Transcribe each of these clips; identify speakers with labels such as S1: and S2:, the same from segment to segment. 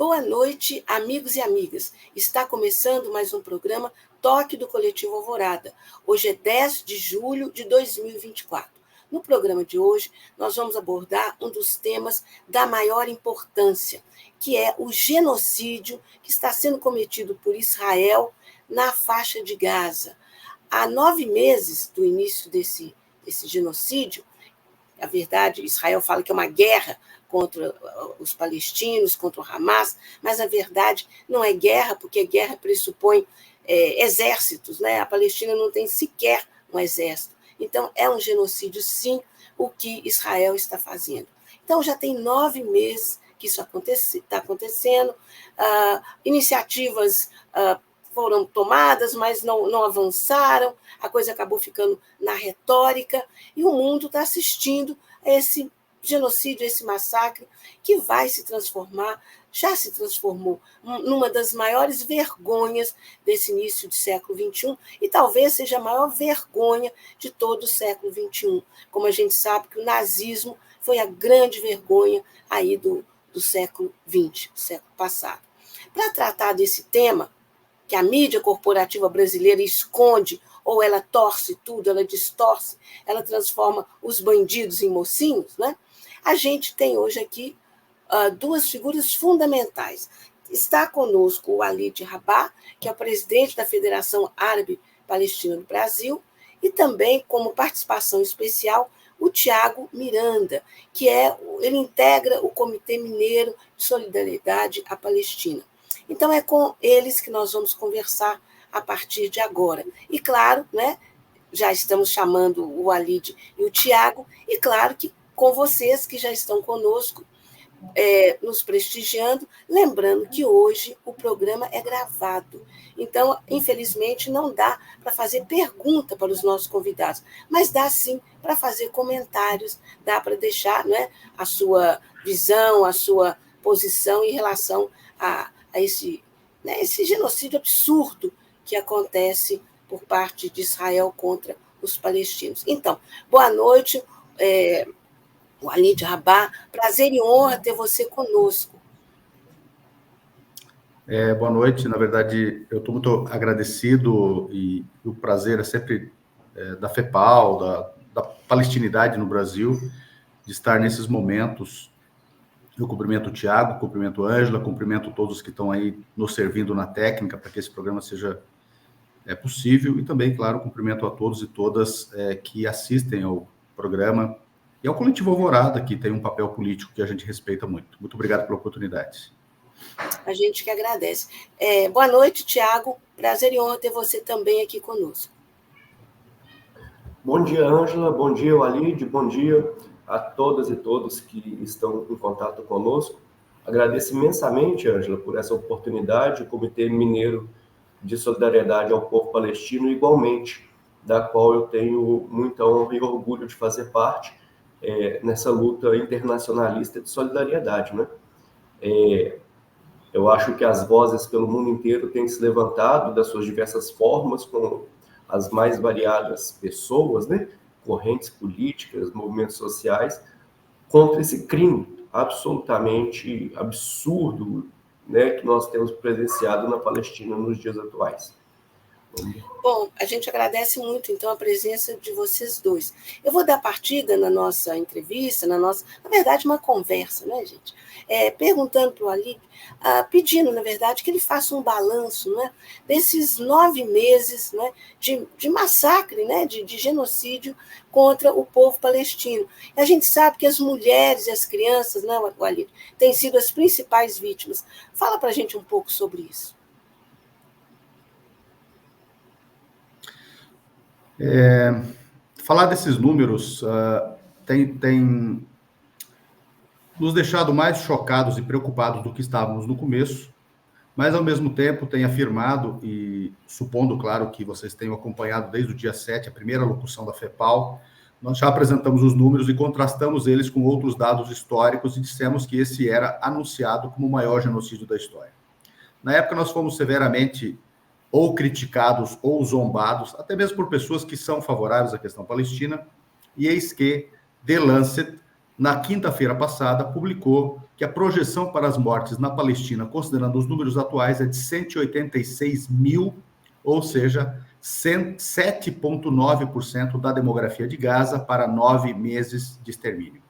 S1: Boa noite, amigos e amigas. Está começando mais um programa Toque do Coletivo Alvorada. Hoje é 10 de julho de 2024. No programa de hoje, nós vamos abordar um dos temas da maior importância, que é o genocídio que está sendo cometido por Israel na faixa de Gaza. Há 9 meses do início desse genocídio, na verdade, Israel fala que é uma guerra contra os palestinos, contra o Hamas, mas, na verdade, não é guerra, porque guerra pressupõe exércitos, né? A Palestina não tem sequer um exército. Então, é um genocídio, sim, o que Israel está fazendo. Então, já tem 9 meses que isso está acontecendo, iniciativas foram tomadas, mas não avançaram, a coisa acabou ficando na retórica, e o mundo está assistindo a esse genocídio, esse massacre, que vai se transformar, já se transformou, numa das maiores vergonhas desse início do século XXI, e talvez seja a maior vergonha de todo o século XXI. Como a gente sabe que o nazismo foi a grande vergonha aí do século XX, do século passado. Para tratar desse tema, que a mídia corporativa brasileira esconde, ou ela torce tudo, ela distorce, ela transforma os bandidos em mocinhos, né? A gente tem hoje aqui duas figuras fundamentais. Está conosco o Walid Rabah, que é o presidente da Federação Árabe Palestina do Brasil, e também, como participação especial, o Tiago Miranda, que ele integra o Comitê Mineiro de Solidariedade à Palestina. Então, é com eles que nós vamos conversar a partir de agora. E, claro, né, já estamos chamando o Walid e o Tiago, e, claro, que com vocês que já estão conosco, nos prestigiando, lembrando que hoje o programa é gravado. Então, infelizmente, não dá para fazer pergunta para os nossos convidados, mas dá sim para fazer comentários, dá para deixar, né, a sua visão, a sua posição em relação a esse genocídio absurdo que acontece por parte de Israel contra os palestinos. Então, boa noite, Walid Rabah, prazer e honra ter você conosco.
S2: Boa noite, na verdade, eu estou muito agradecido e o prazer é sempre da FEPAL, da palestinidade no Brasil, de estar nesses momentos. Eu cumprimento o Tiago, cumprimento a Ângela, cumprimento todos que estão aí nos servindo na técnica para que esse programa seja possível e também, claro, cumprimento a todos e todas que assistem ao programa e ao Coletivo Alvorada, que tem um papel político que a gente respeita muito. Muito obrigado pela oportunidade.
S1: A gente que agradece. Boa noite, Tiago. Prazer e honra ter você também aqui conosco.
S3: Bom dia, Ângela. Bom dia, Walid. Bom dia a todas e todos que estão em contato conosco. Agradeço imensamente, Ângela, por essa oportunidade. O Comitê Mineiro de Solidariedade ao Povo Palestino, igualmente, da qual eu tenho muita honra e orgulho de fazer parte nessa luta internacionalista de solidariedade, né? Eu acho que as vozes pelo mundo inteiro têm se levantado das suas diversas formas, com as mais variadas pessoas, né? Correntes políticas, movimentos sociais, contra esse crime absolutamente absurdo, né, que nós temos presenciado na Palestina nos dias atuais.
S1: Bom, a gente agradece muito, então, a presença de vocês dois. Eu vou dar partida na nossa entrevista, na verdade, uma conversa, né, gente? Perguntando para o Ali, pedindo, na verdade, que ele faça um balanço, né, desses 9 meses, né, de massacre, né, de genocídio contra o povo palestino. E a gente sabe que as mulheres e as crianças, né, Ali, têm sido as principais vítimas. Fala para a gente um pouco sobre isso.
S2: Falar desses números tem nos deixado mais chocados e preocupados do que estávamos no começo, mas, ao mesmo tempo, tem afirmado, e supondo, claro, que vocês tenham acompanhado desde o dia 7, a primeira locução da FEPAL, nós já apresentamos os números e contrastamos eles com outros dados históricos e dissemos que esse era anunciado como o maior genocídio da história. Na época, nós fomos severamente ou criticados ou zombados, até mesmo por pessoas que são favoráveis à questão palestina, e eis que The Lancet, na quinta-feira passada, publicou que a projeção para as mortes na Palestina, considerando os números atuais, é de 186 mil, ou seja, 7,9% da demografia de Gaza para 9 meses de extermínio.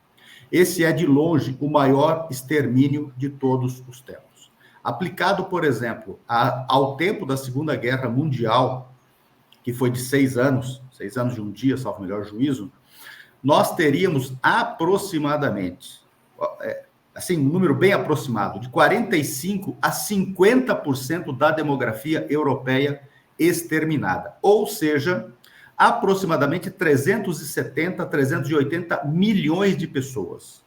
S2: Esse é, de longe, o maior extermínio de todos os tempos. Aplicado, por exemplo, ao tempo da Segunda Guerra Mundial, que foi de 6 anos de um dia, salvo melhor juízo, nós teríamos aproximadamente, assim, um número bem aproximado, de 45% a 50% da demografia europeia exterminada. Ou seja, aproximadamente 370, 380 milhões de pessoas.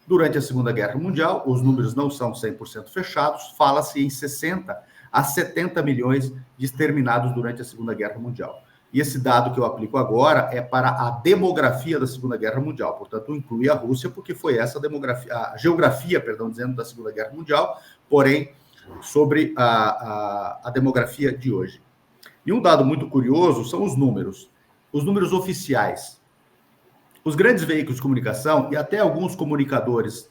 S2: Durante a Segunda Guerra Mundial, os números não são 100% fechados, fala-se em 60 a 70 milhões de exterminados durante a Segunda Guerra Mundial. E esse dado que eu aplico agora é para a demografia da Segunda Guerra Mundial, portanto, inclui a Rússia, porque foi essa a geografia, dizendo, da Segunda Guerra Mundial, porém, sobre a demografia de hoje. E um dado muito curioso são os números oficiais. Os grandes veículos de comunicação e até alguns comunicadores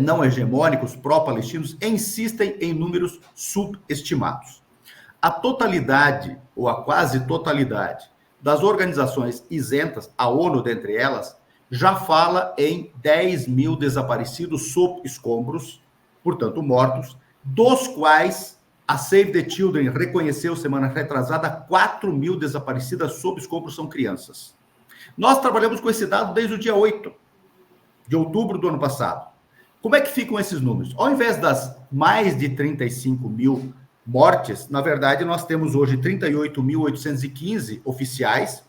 S2: não hegemônicos, pró-palestinos, insistem em números subestimados. A totalidade, ou a quase totalidade, das organizações isentas, a ONU dentre elas, já fala em 10 mil desaparecidos sob escombros, portanto mortos, dos quais a Save the Children reconheceu semana retrasada 4 mil desaparecidas sob escombros são crianças. Nós trabalhamos com esse dado desde o dia 8 de outubro do ano passado. Como é que ficam esses números? Ao invés das mais de 35 mil mortes, na verdade, nós temos hoje 38.815 oficiais,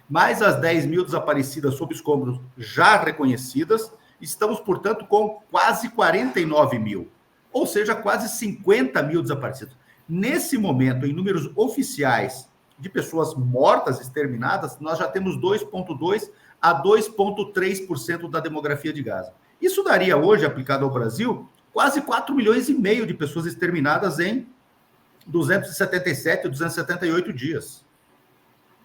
S2: mais as 10 mil desaparecidas sob escombros já reconhecidas, estamos, portanto, com quase 49 mil, ou seja, quase 50 mil desaparecidos. Nesse momento, em números oficiais de pessoas mortas, exterminadas, nós já temos 2,2% a 2,3% da demografia de Gaza. Isso daria hoje, aplicado ao Brasil, quase 4 milhões e meio de pessoas exterminadas em 277 ou 278 dias.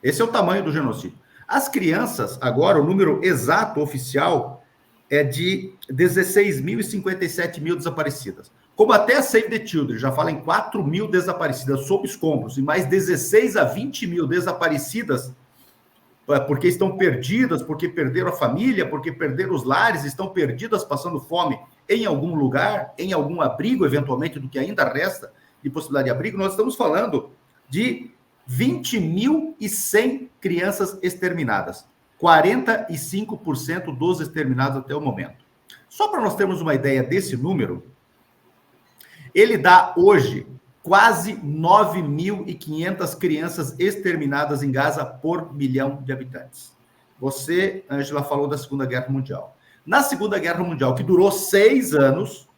S2: Esse é o tamanho do genocídio. As crianças, agora, o número exato oficial é de 16.057 mil desaparecidas. Como até a Save the Children já fala em 4 mil desaparecidas sob escombros e mais 16 a 20 mil desaparecidas porque estão perdidas, porque perderam a família, porque perderam os lares, estão perdidas passando fome em algum lugar, em algum abrigo, eventualmente, do que ainda resta de possibilidade de abrigo, nós estamos falando de 20.100 crianças exterminadas. 45% dos exterminados até o momento. Só para nós termos uma ideia desse número, ele dá hoje quase 9.500 crianças exterminadas em Gaza por milhão de habitantes. Você, Ângela, falou da Segunda Guerra Mundial. Na Segunda Guerra Mundial, que durou 6 anos,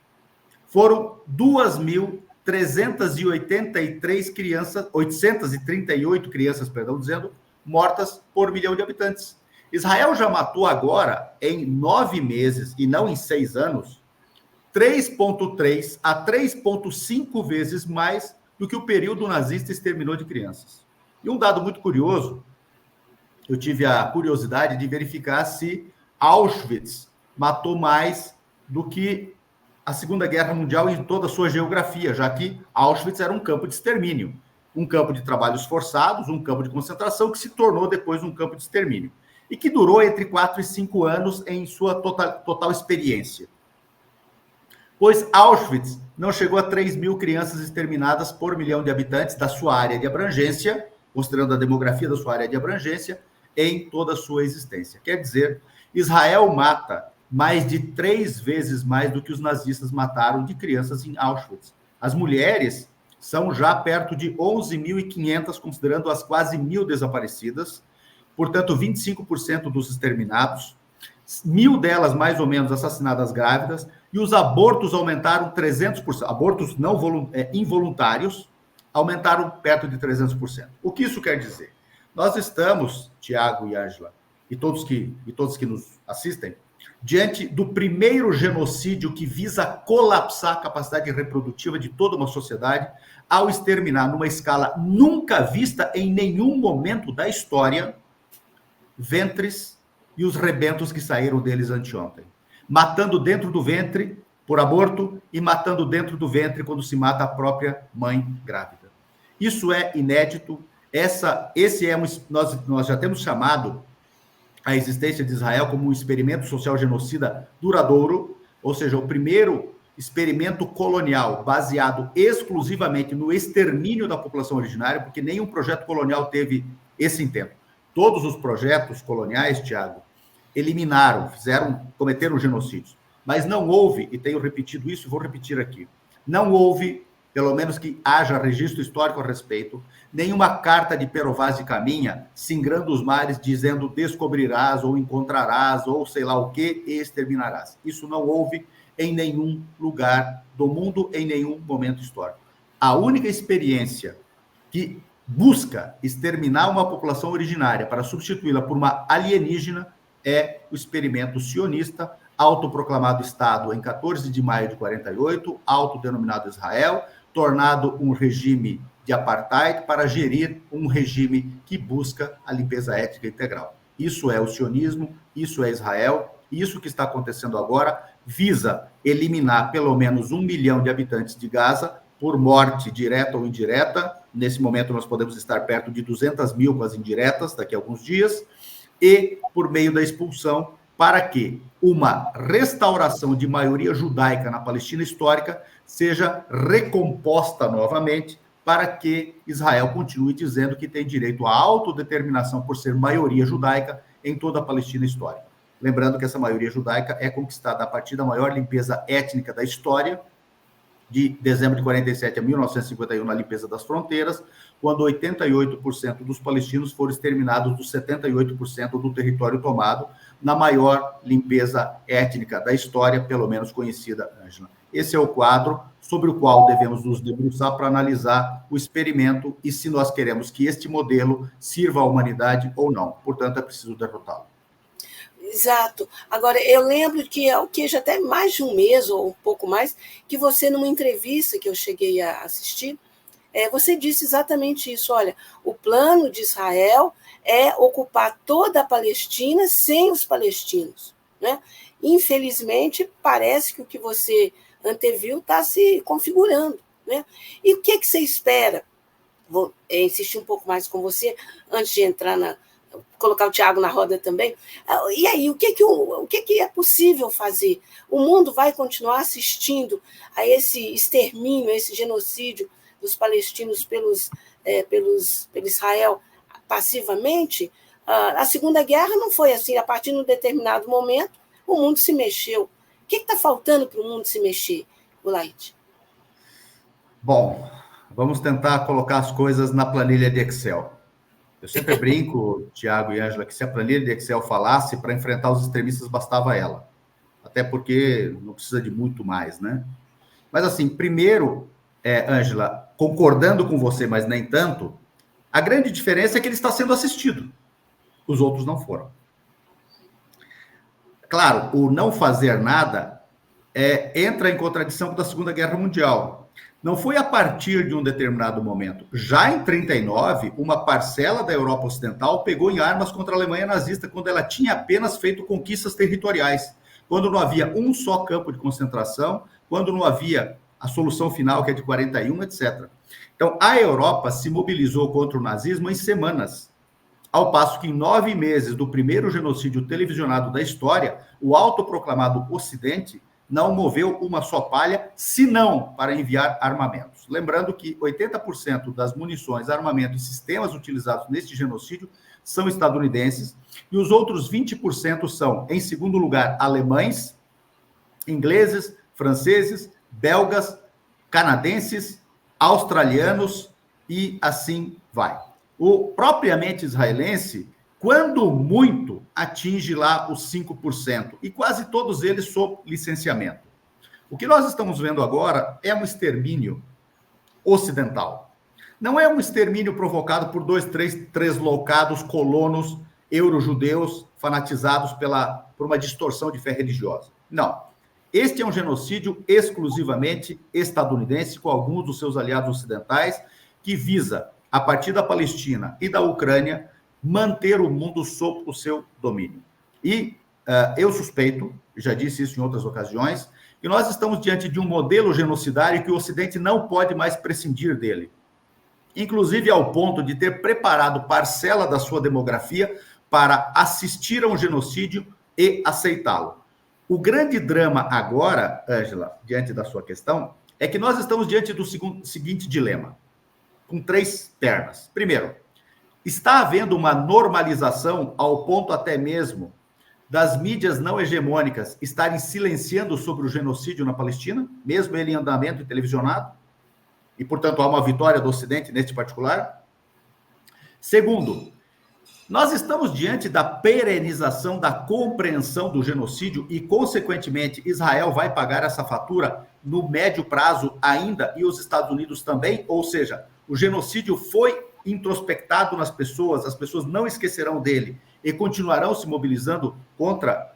S2: foram 2.383 crianças, 838 crianças, mortas por milhão de habitantes. Israel já matou agora, em 9 meses, e não em 6 anos, 3,3 a 3,5 vezes mais do que o período nazista exterminou de crianças. E um dado muito curioso, eu tive a curiosidade de verificar se Auschwitz matou mais do que a Segunda Guerra Mundial em toda a sua geografia, já que Auschwitz era um campo de extermínio, um campo de trabalhos forçados, um campo de concentração que se tornou depois um campo de extermínio e que durou entre 4 e 5 anos em sua total experiência. Pois Auschwitz não chegou a 3 mil crianças exterminadas por milhão de habitantes da sua área de abrangência, considerando a demografia da sua área de abrangência, em toda a sua existência. Quer dizer, Israel mata mais de 3 vezes mais do que os nazistas mataram de crianças em Auschwitz. As mulheres são já perto de 11.500, considerando as quase 1.000 desaparecidas, portanto, 25% dos exterminados, 1.000 delas, mais ou menos, assassinadas grávidas, e os abortos aumentaram 300%. Abortos involuntários aumentaram perto de 300%. O que isso quer dizer? Nós estamos, Tiago e Ângela, e todos que nos assistem, diante do primeiro genocídio que visa colapsar a capacidade reprodutiva de toda uma sociedade ao exterminar, numa escala nunca vista em nenhum momento da história, ventres e os rebentos que saíram deles anteontem. matando dentro do ventre por aborto e matando dentro do ventre quando se mata a própria mãe grávida. Isso é inédito. Nós já temos chamado a existência de Israel como um experimento social genocida duradouro, ou seja, o primeiro experimento colonial baseado exclusivamente no extermínio da população originária, porque nenhum projeto colonial teve esse intento. Todos os projetos coloniais, Tiago, eliminaram, cometeram genocídios. Mas não houve, e tenho repetido isso e vou repetir aqui, não houve, pelo menos que haja registro histórico a respeito, nenhuma carta de Pero Vaz de Caminha singrando os mares, dizendo descobrirás ou encontrarás ou sei lá o que e exterminarás. Isso não houve em nenhum lugar do mundo, em nenhum momento histórico. A única experiência que busca exterminar uma população originária para substituí-la por uma alienígena é o experimento sionista, autoproclamado Estado em 14 de maio de 48, autodenominado Israel, tornado um regime de apartheid para gerir um regime que busca a limpeza étnica integral. Isso é o sionismo, isso é Israel, e isso que está acontecendo agora visa eliminar pelo menos 1 milhão de habitantes de Gaza por morte direta ou indireta. Nesse momento nós podemos estar perto de 200 mil com as indiretas daqui a alguns dias, e por meio da expulsão, para que uma restauração de maioria judaica na Palestina histórica seja recomposta novamente, para que Israel continue dizendo que tem direito à autodeterminação por ser maioria judaica em toda a Palestina histórica. Lembrando que essa maioria judaica é conquistada a partir da maior limpeza étnica da história, de dezembro de 47 a 1951, na limpeza das fronteiras, quando 88% dos palestinos foram exterminados dos 78% do território tomado, na maior limpeza étnica da história, pelo menos conhecida, Ângela. Esse é o quadro sobre o qual devemos nos debruçar para analisar o experimento e se nós queremos que este modelo sirva à humanidade ou não. Portanto, é preciso derrotá-lo.
S1: Exato. Agora, eu lembro que já até mais de um mês ou um pouco mais, que você, numa entrevista que eu cheguei a assistir, você disse exatamente isso. Olha, o plano de Israel é ocupar toda a Palestina sem os palestinos, né? Infelizmente, parece que o que você anteviu está se configurando, né? E o que você espera? Vou insistir um pouco mais com você, antes de entrar colocar o Tiago na roda também. E aí, o que é possível fazer? O mundo vai continuar assistindo a esse extermínio, a esse genocídio dos palestinos pelo Israel passivamente? A Segunda Guerra não foi assim. A partir de um determinado momento, o mundo se mexeu. O que está faltando para o mundo se mexer, Gulaid?
S2: Bom, vamos tentar colocar as coisas na planilha de Excel. Eu sempre brinco, Tiago e Ângela, que se a planilha de Excel falasse, para enfrentar os extremistas bastava ela. Até porque não precisa de muito mais, né? Mas, assim, primeiro, Ângela, concordando com você, mas nem tanto, a grande diferença é que ele está sendo assistido. Os outros não foram. Claro, o não fazer nada entra em contradição com a Segunda Guerra Mundial. Não foi a partir de um determinado momento. Já em 1939, uma parcela da Europa Ocidental pegou em armas contra a Alemanha nazista, quando ela tinha apenas feito conquistas territoriais, quando não havia um só campo de concentração, quando não havia a solução final, que é de 41, etc. Então, a Europa se mobilizou contra o nazismo em semanas, ao passo que em 9 meses do primeiro genocídio televisionado da história, o autoproclamado Ocidente não moveu uma só palha, senão para enviar armamentos. Lembrando que 80% das munições, armamento e sistemas utilizados neste genocídio são estadunidenses, e os outros 20% são, em segundo lugar, alemães, ingleses, franceses, belgas, canadenses, australianos e assim vai. O propriamente israelense, quando muito, atinge lá os 5%, e quase todos eles sob licenciamento. O que nós estamos vendo agora é um extermínio ocidental. Não é um extermínio provocado por 2, 3 treslocados colonos euro-judeus fanatizados por uma distorção de fé religiosa. Não. Este é um genocídio exclusivamente estadunidense, com alguns dos seus aliados ocidentais, que visa, a partir da Palestina e da Ucrânia, manter o mundo sob o seu domínio. E eu suspeito, já disse isso em outras ocasiões, que nós estamos diante de um modelo genocidário que o Ocidente não pode mais prescindir dele. Inclusive ao ponto de ter preparado parcela da sua demografia para assistir a um genocídio e aceitá-lo. O grande drama agora, Ângela, diante da sua questão, é que nós estamos diante do seguinte dilema, com 3 pernas. Primeiro, está havendo uma normalização ao ponto até mesmo das mídias não hegemônicas estarem silenciando sobre o genocídio na Palestina, mesmo ele em andamento e televisionado, e, portanto, há uma vitória do Ocidente neste particular. Segundo, nós estamos diante da perenização da compreensão do genocídio e, consequentemente, Israel vai pagar essa fatura no médio prazo ainda e os Estados Unidos também, ou seja, o genocídio foi introspectado nas pessoas, as pessoas não esquecerão dele e continuarão se mobilizando contra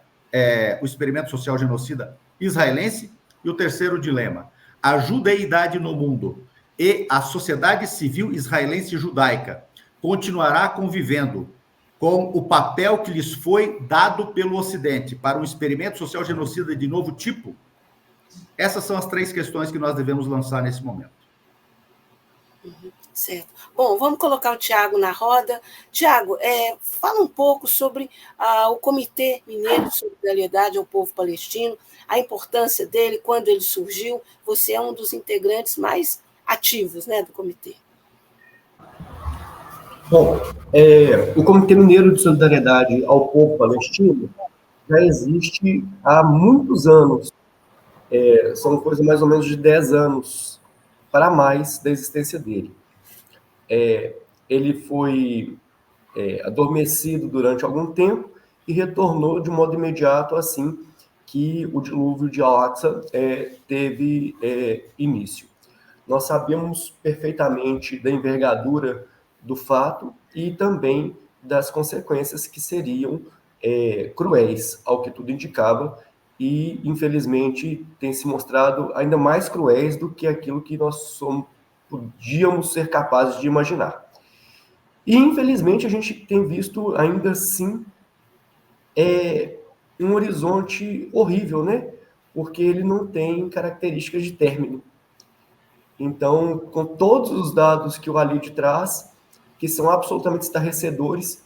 S2: o experimento social genocida israelense. E o terceiro dilema, a judeidade no mundo e a sociedade civil israelense judaica continuará convivendo com o papel que lhes foi dado pelo Ocidente para um experimento social genocida de novo tipo? Essas são as 3 questões que nós devemos lançar nesse momento.
S1: Certo. Bom, vamos colocar o Tiago na roda. Tiago, fala um pouco sobre o Comitê Mineiro de Solidariedade ao Povo Palestino, a importância dele, quando ele surgiu. Você é um dos integrantes mais ativos, né, do comitê.
S3: Bom, o Comitê Mineiro de Solidariedade ao Povo Palestino já existe há muitos anos. São coisa mais ou menos de 10 anos para mais da existência dele. Ele foi adormecido durante algum tempo e retornou de modo imediato assim que o dilúvio de Al-Aqsa teve início. Nós sabemos perfeitamente da envergadura do fato e também das consequências que seriam cruéis, ao que tudo indicava, e, infelizmente, tem se mostrado ainda mais cruéis do que aquilo que nós podíamos ser capazes de imaginar. E, infelizmente, a gente tem visto, ainda assim, um horizonte horrível, né? Porque ele não tem características de término. Então, com todos os dados que o Walid traz, que são absolutamente estarrecedores,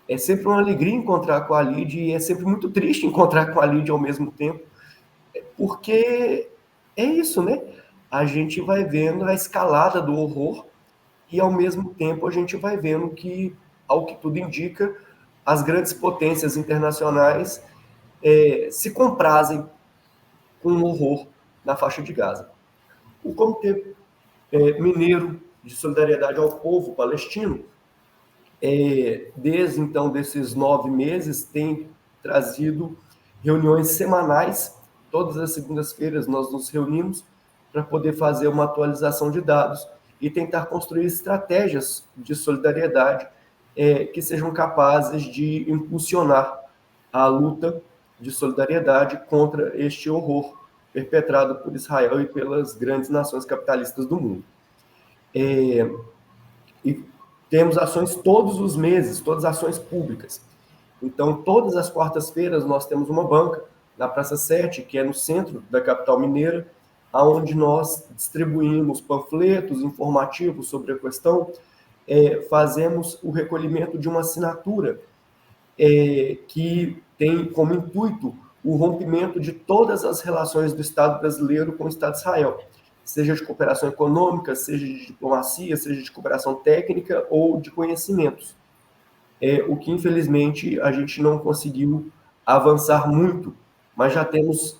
S3: é sempre uma alegria encontrar com o Walid e é sempre muito triste encontrar com o Walid ao mesmo tempo, porque é isso, né? A gente vai vendo a escalada do horror e, ao mesmo tempo, a gente vai vendo que, ao que tudo indica, as grandes potências internacionais se comprazem com o horror na faixa de Gaza. O Comitê Mineiro de Solidariedade ao Povo Palestino, desde então, desses 9 meses, tem trazido reuniões semanais. Todas as segundas-feiras nós nos reunimos para poder fazer uma atualização de dados e tentar construir estratégias de solidariedade que sejam capazes de impulsionar a luta de solidariedade contra este horror perpetrado por Israel e pelas grandes nações capitalistas do mundo. E temos ações todos os meses, todas ações públicas. Então, todas as quartas-feiras nós temos uma banca na Praça 7, que é no centro da capital mineira, onde nós distribuímos panfletos informativos sobre a questão, fazemos o recolhimento de uma assinatura que tem como intuito o rompimento de todas as relações do Estado brasileiro com o Estado de Israel, seja de cooperação econômica, seja de diplomacia, seja de cooperação técnica ou de conhecimentos. O que, infelizmente, a gente não conseguiu avançar muito, mas já temos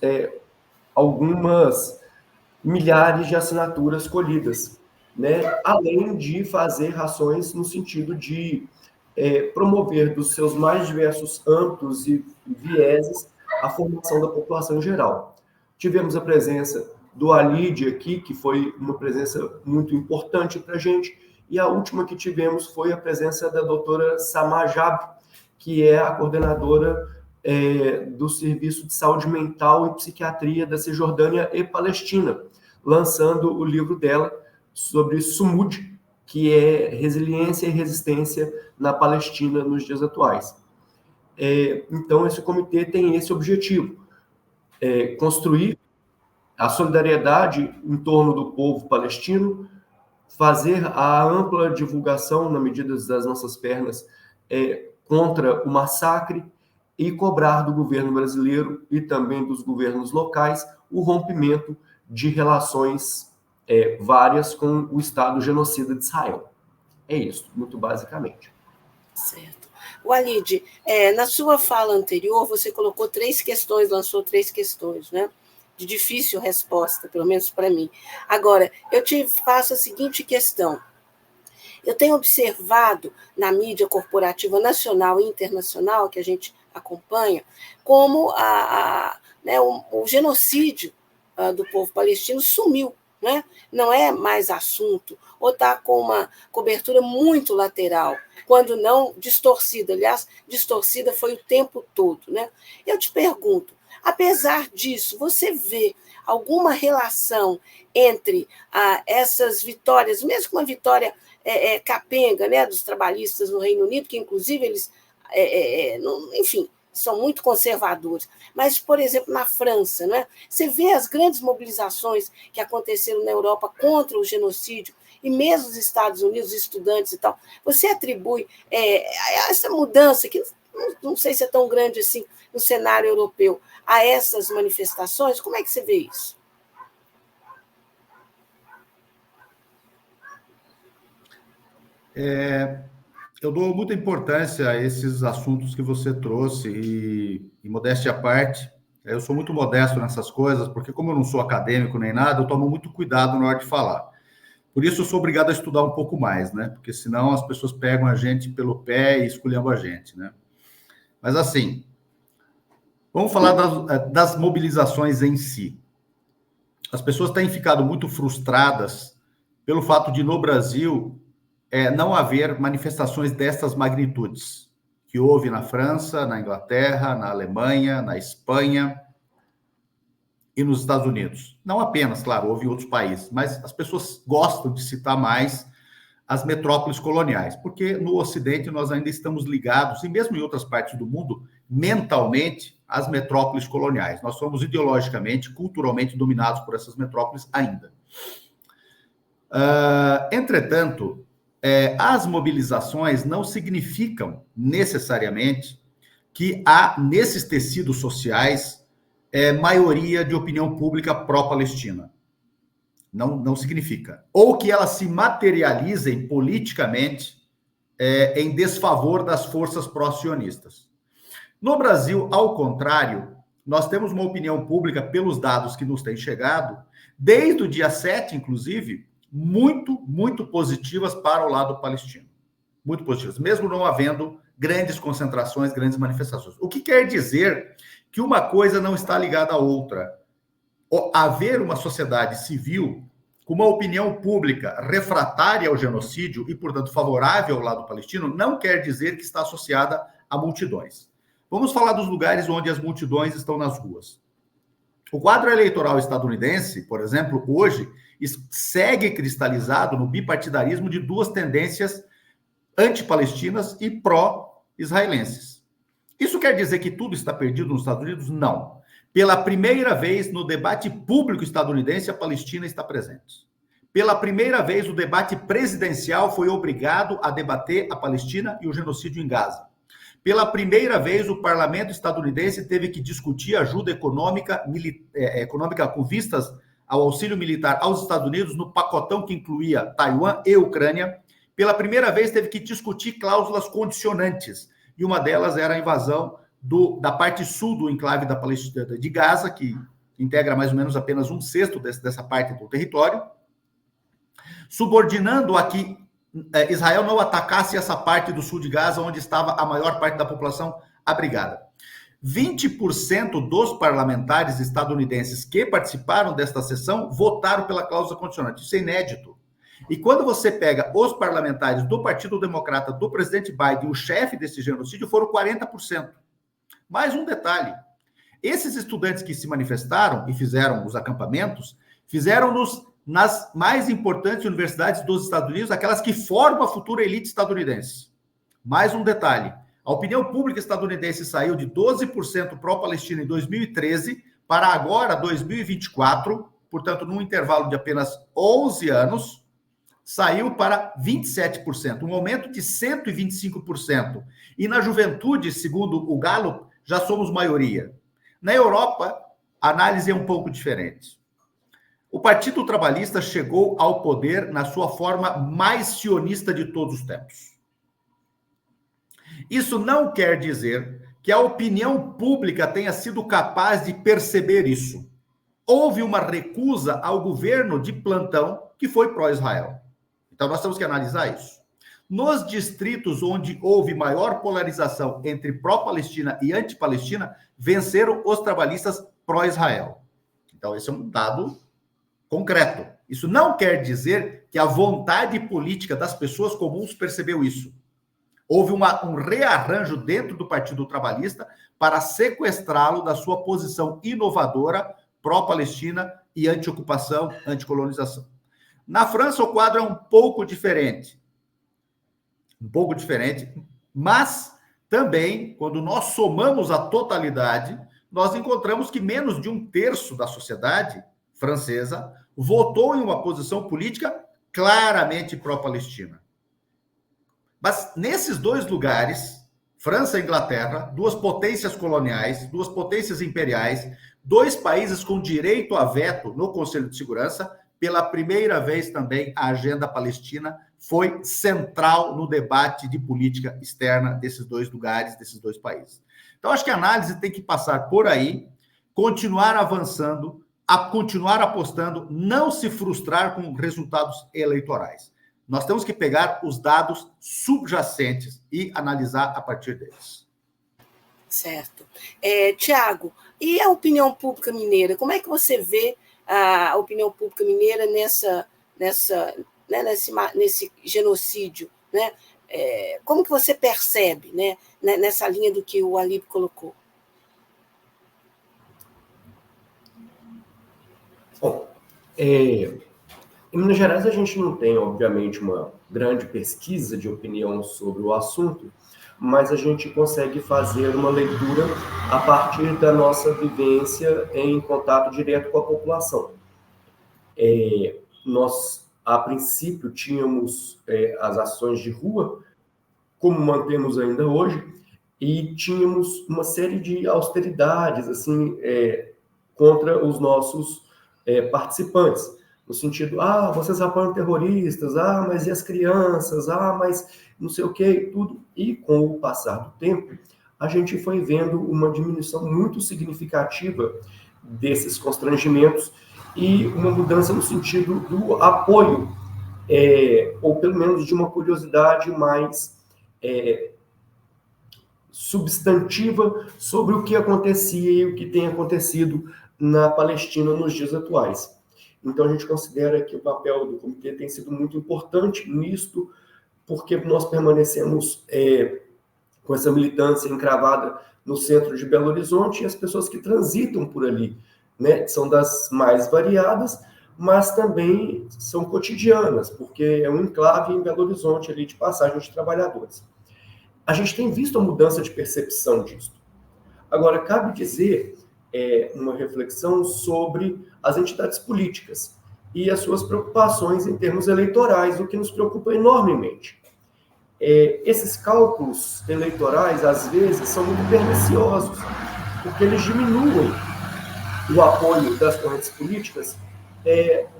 S3: algumas milhares de assinaturas colhidas, né? Além de fazer ações no sentido de promover dos seus mais diversos âmbitos e vieses a formação da população em geral. Tivemos a presença do Walid aqui, que foi uma presença muito importante para a gente, e a última que tivemos foi a presença da doutora Samar Jab, que é a coordenadora do Serviço de Saúde Mental e Psiquiatria da Cisjordânia e Palestina, lançando o livro dela sobre Sumud, que é resiliência e resistência na Palestina nos dias atuais. Então, esse comitê tem esse objetivo, construir a solidariedade em torno do povo palestino, fazer a ampla divulgação, na medida das nossas pernas, contra o massacre e cobrar do governo brasileiro e também dos governos locais o rompimento de relações várias com o Estado genocida de Israel. É isso, muito basicamente.
S1: Certo. Walid, na sua fala anterior, você colocou 3 questões, lançou 3 questões, né? De difícil resposta, pelo menos para mim. Agora, eu te faço a seguinte questão. Eu tenho observado na mídia corporativa nacional e internacional, que a gente acompanha, como o genocídio do povo palestino sumiu, né? Não é mais assunto, ou está com uma cobertura muito lateral, quando não distorcida. Aliás, distorcida foi o tempo todo, né? Eu te pergunto, apesar disso, você vê alguma relação entre essas vitórias, mesmo uma vitória capenga, né, dos trabalhistas no Reino Unido, que inclusive eles, enfim, são muito conservadores, mas, por exemplo, na França, né, você vê as grandes mobilizações que aconteceram na Europa contra o genocídio, e mesmo os Estados Unidos, estudantes e tal, você atribui essa mudança, que não sei se é tão grande assim no cenário europeu, a essas manifestações? Como é que você vê isso?
S2: Eu dou muita importância a esses assuntos que você trouxe e modéstia à parte, eu sou muito modesto nessas coisas, porque como eu não sou acadêmico nem nada, eu tomo muito cuidado na hora de falar. Por isso eu sou obrigado a estudar um pouco mais, né? Porque senão as pessoas pegam a gente pelo pé e esculhambam a gente, né? Mas assim, vamos falar das mobilizações em si. As pessoas têm ficado muito frustradas pelo fato de, no Brasil, não haver manifestações destas magnitudes, que houve na França, na Inglaterra, na Alemanha, na Espanha e nos Estados Unidos. Não apenas, claro, houve em outros países, mas as pessoas gostam de citar mais as metrópoles coloniais, porque no Ocidente nós ainda estamos ligados, e mesmo em outras partes do mundo, mentalmente, às metrópoles coloniais. Nós somos ideologicamente, culturalmente dominados por essas metrópoles ainda. Entretanto, as mobilizações não significam necessariamente que há, nesses tecidos sociais, maioria de opinião pública pró-Palestina. Não significa. Ou que elas se materializem politicamente em desfavor das forças pró-sionistas. No Brasil, ao contrário, nós temos uma opinião pública, pelos dados que nos têm chegado, desde o dia 7, inclusive, muito, muito positivas para o lado palestino. Muito positivas, mesmo não havendo grandes concentrações, grandes manifestações. O que quer dizer que uma coisa não está ligada à outra. Haver uma sociedade civil com uma opinião pública refratária ao genocídio e, portanto, favorável ao lado palestino, não quer dizer que está associada a multidões. Vamos falar dos lugares onde as multidões estão nas ruas. O quadro eleitoral estadunidense, por exemplo, hoje, segue cristalizado no bipartidarismo de 2 tendências anti-palestinas e pró-israelenses. Isso quer dizer que tudo está perdido nos Estados Unidos? Não. Pela primeira vez no debate público estadunidense, a Palestina está presente. Pela primeira vez, o debate presidencial foi obrigado a debater a Palestina e o genocídio em Gaza. Pela primeira vez, o parlamento estadunidense teve que discutir ajuda econômica com vistas ao auxílio militar aos Estados Unidos no pacotão que incluía Taiwan e Ucrânia. Pela primeira vez, teve que discutir cláusulas condicionantes, e uma delas era a invasão da parte sul do enclave da Palestina, de Gaza, que integra mais ou menos apenas 1/6 dessa parte do território, subordinando a que Israel não atacasse essa parte do sul de Gaza, onde estava a maior parte da população abrigada. 20% dos parlamentares estadunidenses que participaram desta sessão votaram pela cláusula condicionante. Isso é inédito. E quando você pega os parlamentares do Partido Democrata, do presidente Biden, o chefe desse genocídio, foram 40%. Mais um detalhe. Esses estudantes que se manifestaram e fizeram os acampamentos, fizeram-nos nas mais importantes universidades dos Estados Unidos, aquelas que formam a futura elite estadunidense. Mais um detalhe. A opinião pública estadunidense saiu de 12% pró-Palestina em 2013 para agora, 2024, portanto, num intervalo de apenas 11 anos, saiu para 27%, um aumento de 125%. E na juventude, segundo o Gallup, já somos maioria. Na Europa, a análise é um pouco diferente. O Partido Trabalhista chegou ao poder na sua forma mais sionista de todos os tempos. Isso não quer dizer que a opinião pública tenha sido capaz de perceber isso. Houve uma recusa ao governo de plantão que foi pró-Israel. Então, nós temos que analisar isso. Nos distritos onde houve maior polarização entre pró-Palestina e anti-Palestina, venceram os trabalhistas pró-Israel. Então, esse é um dado concreto. Isso não quer dizer que a vontade política das pessoas comuns percebeu isso. Houve um rearranjo dentro do Partido Trabalhista para sequestrá-lo da sua posição inovadora pró-Palestina e anti-ocupação, anticolonização. Na França, o quadro é um pouco diferente, mas também, quando nós somamos a totalidade, nós encontramos que menos de um terço da sociedade francesa votou em uma posição política claramente pró-Palestina. Mas nesses dois lugares, França e Inglaterra, duas potências coloniais, duas potências imperiais, dois países com direito a veto no Conselho de Segurança, pela primeira vez também a agenda palestina foi central no debate de política externa desses dois lugares, desses dois países. Então, acho que a análise tem que passar por aí, continuar avançando, continuar apostando, não se frustrar com resultados eleitorais. Nós temos que pegar os dados subjacentes e analisar a partir deles.
S1: Certo. Tiago, e a opinião pública mineira? Como é que você vê a opinião pública mineira nesse genocídio? Né? Como que você percebe, né, nessa linha do que o Alípio colocou?
S3: Bom, em Minas Gerais a gente não tem, obviamente, uma grande pesquisa de opinião sobre o assunto, mas a gente consegue fazer uma leitura a partir da nossa vivência em contato direto com a população. Nós, a princípio, tínhamos as ações de rua, como mantemos ainda hoje, e tínhamos uma série de austeridades assim, contra os nossos participantes. No sentido, vocês apoiam terroristas, mas e as crianças, mas não sei o que, tudo. E com o passar do tempo, a gente foi vendo uma diminuição muito significativa desses constrangimentos e uma mudança no sentido do apoio, ou pelo menos de uma curiosidade mais substantiva sobre o que acontecia e o que tem acontecido na Palestina nos dias atuais. Então, a gente considera que o papel do comitê tem sido muito importante nisto, porque nós permanecemos com essa militância encravada no centro de Belo Horizonte e as pessoas que transitam por ali, né, são das mais variadas, mas também são cotidianas, porque é um enclave em Belo Horizonte ali de passagem de trabalhadores. A gente tem visto a mudança de percepção disso. Agora, cabe dizer uma reflexão sobre as entidades políticas e as suas preocupações em termos eleitorais, o que nos preocupa enormemente. Esses cálculos eleitorais, às vezes, são muito perniciosos, porque eles diminuem o apoio das correntes políticas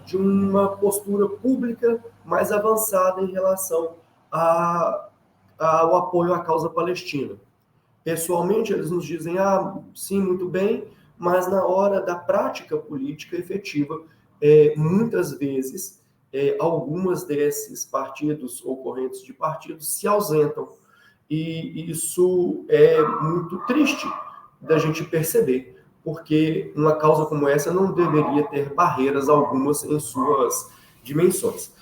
S3: de uma postura pública mais avançada em relação ao apoio à causa palestina. Pessoalmente, eles nos dizem, sim, muito bem, mas na hora da prática política efetiva, muitas vezes, algumas desses partidos ou correntes de partidos se ausentam. E isso é muito triste da gente perceber, porque uma causa como essa não deveria ter barreiras algumas em suas dimensões.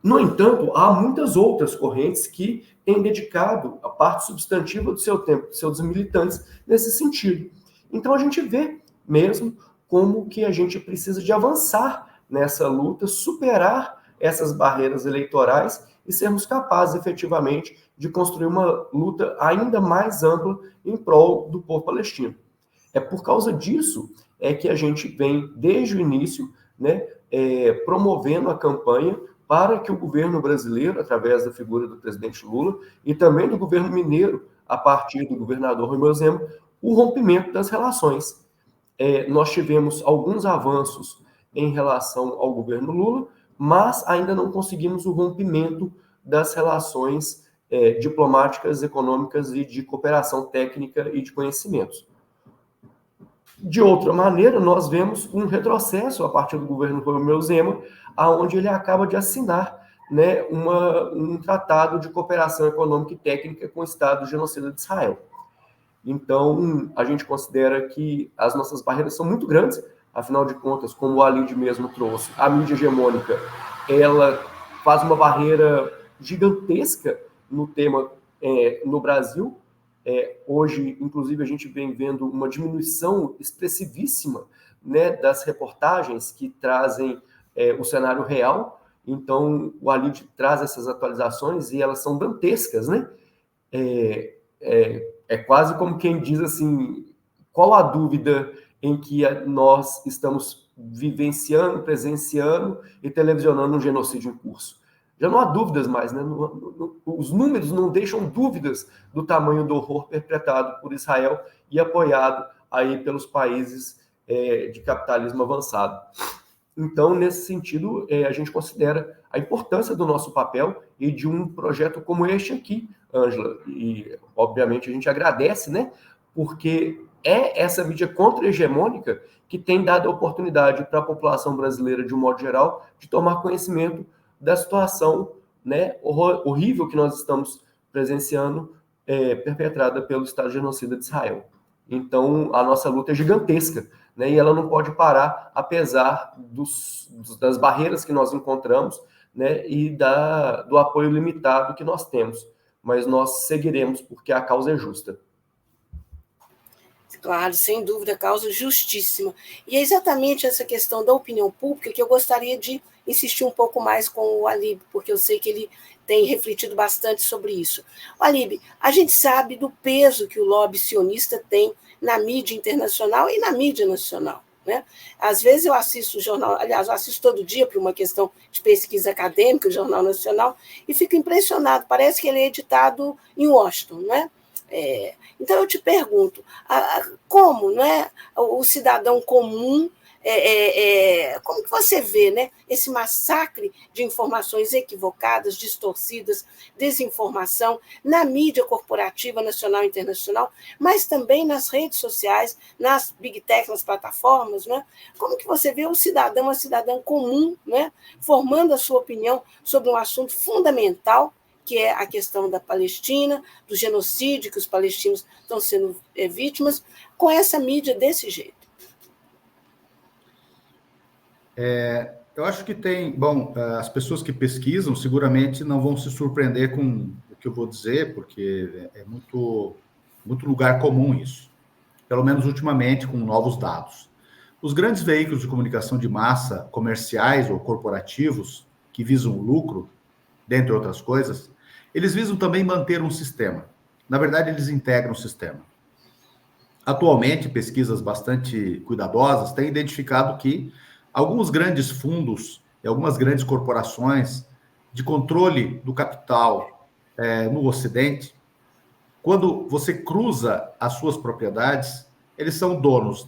S3: No entanto, há muitas outras correntes que têm dedicado a parte substantiva do seu tempo, dos seus militantes, nesse sentido. Então, a gente vê mesmo como que a gente precisa de avançar nessa luta, superar essas barreiras eleitorais e sermos capazes, efetivamente, de construir uma luta ainda mais ampla em prol do povo palestino. É por causa disso que a gente vem, desde o início, né, promovendo a campanha para que o governo brasileiro, através da figura do presidente Lula, e também do governo mineiro, a partir do governador Romeu Zema, o rompimento das relações. Nós tivemos alguns avanços em relação ao governo Lula, mas ainda não conseguimos o rompimento das relações diplomáticas, econômicas e de cooperação técnica e de conhecimentos. De outra maneira, nós vemos um retrocesso a partir do governo Romeu Zema, onde ele acaba de assinar, né, um tratado de cooperação econômica e técnica com o Estado genocida de Israel. Então, a gente considera que as nossas barreiras são muito grandes, afinal de contas, como o Alid mesmo trouxe, a mídia hegemônica, ela faz uma barreira gigantesca no tema no Brasil. Hoje, inclusive, a gente vem vendo uma diminuição expressivíssima, né, das reportagens que trazem o cenário real. Então, o Alid traz essas atualizações e elas são dantescas, né? É quase como quem diz assim, qual a dúvida em que nós estamos vivenciando, presenciando e televisionando um genocídio em curso? Já não há dúvidas mais, né? Os números não deixam dúvidas do tamanho do horror perpetrado por Israel e apoiado aí pelos países de capitalismo avançado. Então, nesse sentido, a gente considera a importância do nosso papel e de um projeto como este aqui, Ângela. E, obviamente, a gente agradece, né? Porque é essa mídia contra-hegemônica que tem dado a oportunidade para a população brasileira, de um modo geral, de tomar conhecimento da situação, né, horrível que nós estamos presenciando, perpetrada pelo Estado genocida de Israel. Então, a nossa luta é gigantesca, né, e ela não pode parar, apesar das barreiras que nós encontramos, né, e do apoio limitado que nós temos. Mas nós seguiremos, porque a causa é justa.
S1: Claro, sem dúvida, causa justíssima. E é exatamente essa questão da opinião pública que eu gostaria de insistir um pouco mais com o Alib, porque eu sei que ele tem refletido bastante sobre isso. Alib, a gente sabe do peso que o lobby sionista tem na mídia internacional e na mídia nacional, né? Às vezes eu assisto o jornal, aliás, eu assisto todo dia por uma questão de pesquisa acadêmica, o Jornal Nacional, e fico impressionado, parece que ele é editado em Washington, não é? Então eu te pergunto, como, né, o cidadão comum, como que você vê, né, esse massacre de informações equivocadas, distorcidas, desinformação na mídia corporativa nacional e internacional, mas também nas redes sociais, nas big tech, nas plataformas, né? Como que você vê o cidadão, a cidadã comum, né, formando a sua opinião sobre um assunto fundamental, que é a questão da Palestina, do genocídio que os palestinos estão sendo vítimas, com essa mídia desse jeito?
S2: Eu acho que tem... Bom, as pessoas que pesquisam seguramente não vão se surpreender com o que eu vou dizer, porque é muito lugar comum isso, pelo menos ultimamente, com novos dados. Os grandes veículos de comunicação de massa, comerciais ou corporativos, que visam lucro, dentre outras coisas, eles visam também manter um sistema. Na verdade, eles integram o sistema. Atualmente, pesquisas bastante cuidadosas têm identificado que alguns grandes fundos e algumas grandes corporações de controle do capital no Ocidente, quando você cruza as suas propriedades, eles são donos,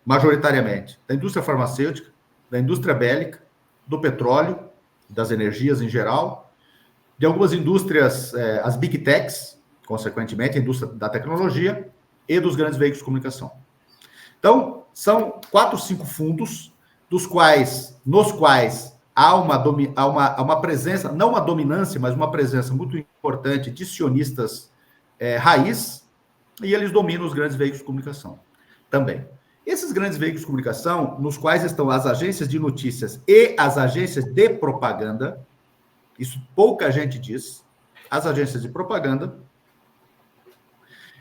S2: majoritariamente, da indústria farmacêutica, da indústria bélica, do petróleo, das energias em geral, de algumas indústrias, as big techs, consequentemente, a indústria da tecnologia e dos grandes veículos de comunicação. Então, são 4, 5 fundos, nos quais há uma presença, não uma dominância, mas uma presença muito importante de sionistas raiz, e eles dominam os grandes veículos de comunicação também. Esses grandes veículos de comunicação, nos quais estão as agências de notícias e as agências de propaganda, isso pouca gente diz, as agências de propaganda,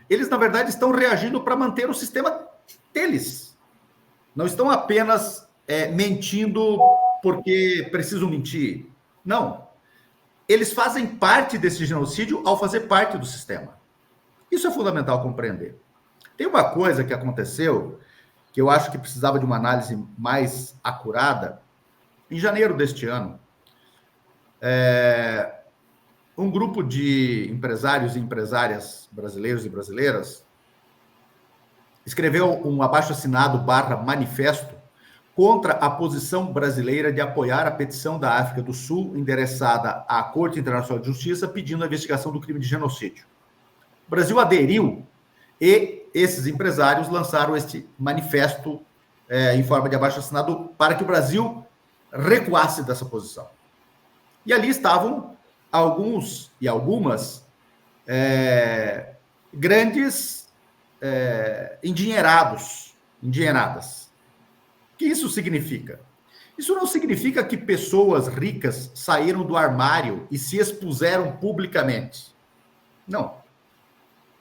S2: eles, na verdade, estão reagindo para manter o sistema deles. Não estão apenas mentindo porque precisam mentir. Não. eles fazem parte desse genocídio ao fazer parte do sistema. Isso é fundamental compreender. Tem uma coisa que aconteceu que eu acho que precisava de uma análise mais acurada. Em janeiro deste ano, um grupo de empresários e empresárias brasileiros e brasileiras escreveu um abaixo-assinado / manifesto contra a posição brasileira de apoiar a petição da África do Sul endereçada à Corte Internacional de Justiça pedindo a investigação do crime de genocídio. O Brasil aderiu e esses empresários lançaram este manifesto em forma de abaixo-assinado para que o Brasil recuasse dessa posição. E ali estavam alguns e algumas grandes endinheiradas. O que isso significa? Isso não significa que pessoas ricas saíram do armário e se expuseram publicamente. Não.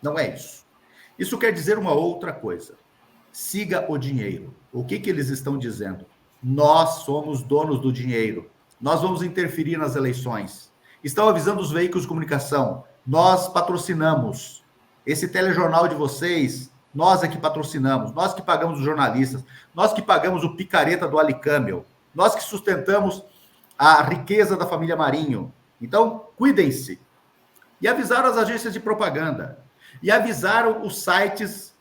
S2: Não é isso. Isso quer dizer uma outra coisa. Siga o dinheiro. O que eles estão dizendo? Nós somos donos do dinheiro. Nós vamos interferir nas eleições. Estão avisando os veículos de comunicação. Nós patrocinamos. Esse telejornal de vocês, nós é que patrocinamos. Nós que pagamos os jornalistas. Nós que pagamos o picareta do Alicâmel. Nós que sustentamos a riqueza da família Marinho. Então, cuidem-se. E avisaram as agências de propaganda. E avisaram os sites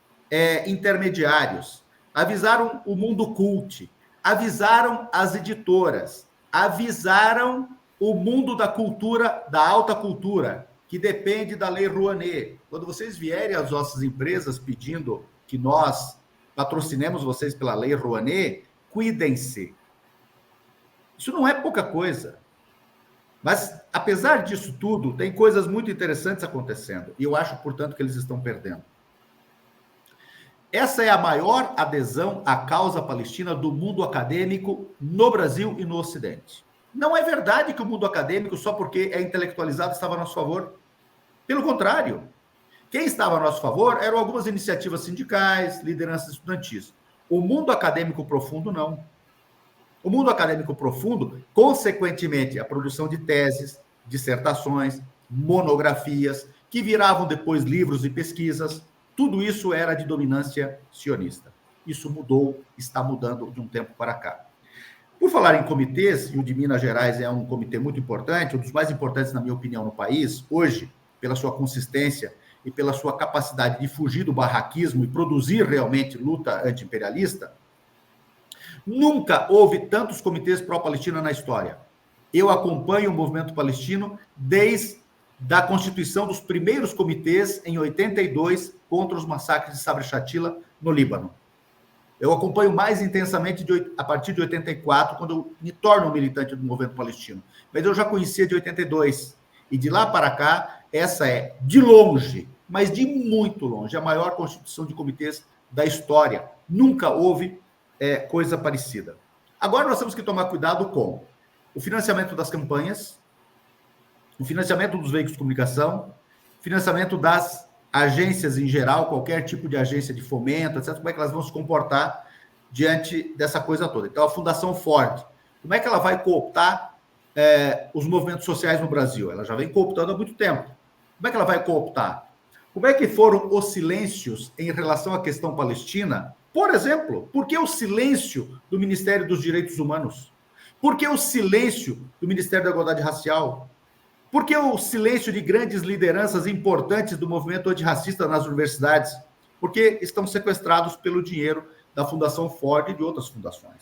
S2: intermediários. Avisaram o Mundo Cult. Avisaram as editoras. Avisaram o mundo da cultura, da alta cultura, que depende da Lei Rouanet. Quando vocês vierem às nossas empresas pedindo que nós patrocinemos vocês pela Lei Rouanet, cuidem-se. Isso não é pouca coisa. Mas, apesar disso tudo, tem coisas muito interessantes acontecendo. E eu acho, portanto, que eles estão perdendo. Essa é a maior adesão à causa palestina do mundo acadêmico no Brasil e no Ocidente. Não é verdade que o mundo acadêmico, só porque é intelectualizado, estava a nosso favor. Pelo contrário. Quem estava a nosso favor eram algumas iniciativas sindicais, lideranças estudantis. O mundo acadêmico profundo, não. O mundo acadêmico profundo, consequentemente, a produção de teses, dissertações, monografias, que viravam depois livros e pesquisas, tudo isso era de dominância sionista. Isso mudou, está mudando de um tempo para cá. Por falar em comitês, e o de Minas Gerais é um comitê muito importante, um dos mais importantes, na minha opinião, no país, hoje, pela sua consistência e pela sua capacidade de fugir do barraquismo e produzir realmente luta anti-imperialista, nunca houve tantos comitês pró-Palestina na história. Eu acompanho o movimento palestino desde a constituição dos primeiros comitês em 82 contra os massacres de Sabra e Shatila no Líbano. Eu acompanho mais intensamente a partir de 84, quando eu me torno um militante do movimento palestino. Mas eu já conhecia de 82. E de lá para cá, essa é, de longe, mas de muito longe, a maior constituição de comitês da história. Nunca houve coisa parecida. Agora nós temos que tomar cuidado com o financiamento das campanhas, o financiamento dos veículos de comunicação, financiamento das agências em geral, qualquer tipo de agência de fomento, etc., como é que elas vão se comportar diante dessa coisa toda. Então, a Fundação Ford, como é que ela vai cooptar os movimentos sociais no Brasil? Ela já vem cooptando há muito tempo. Como é que ela vai cooptar? Como é que foram os silêncios em relação à questão palestina? Por exemplo, por que o silêncio do Ministério dos Direitos Humanos? Por que o silêncio do Ministério da Igualdade Racial? Por que o silêncio de grandes lideranças importantes do movimento antirracista nas universidades? Porque estão sequestrados pelo dinheiro da Fundação Ford e de outras fundações.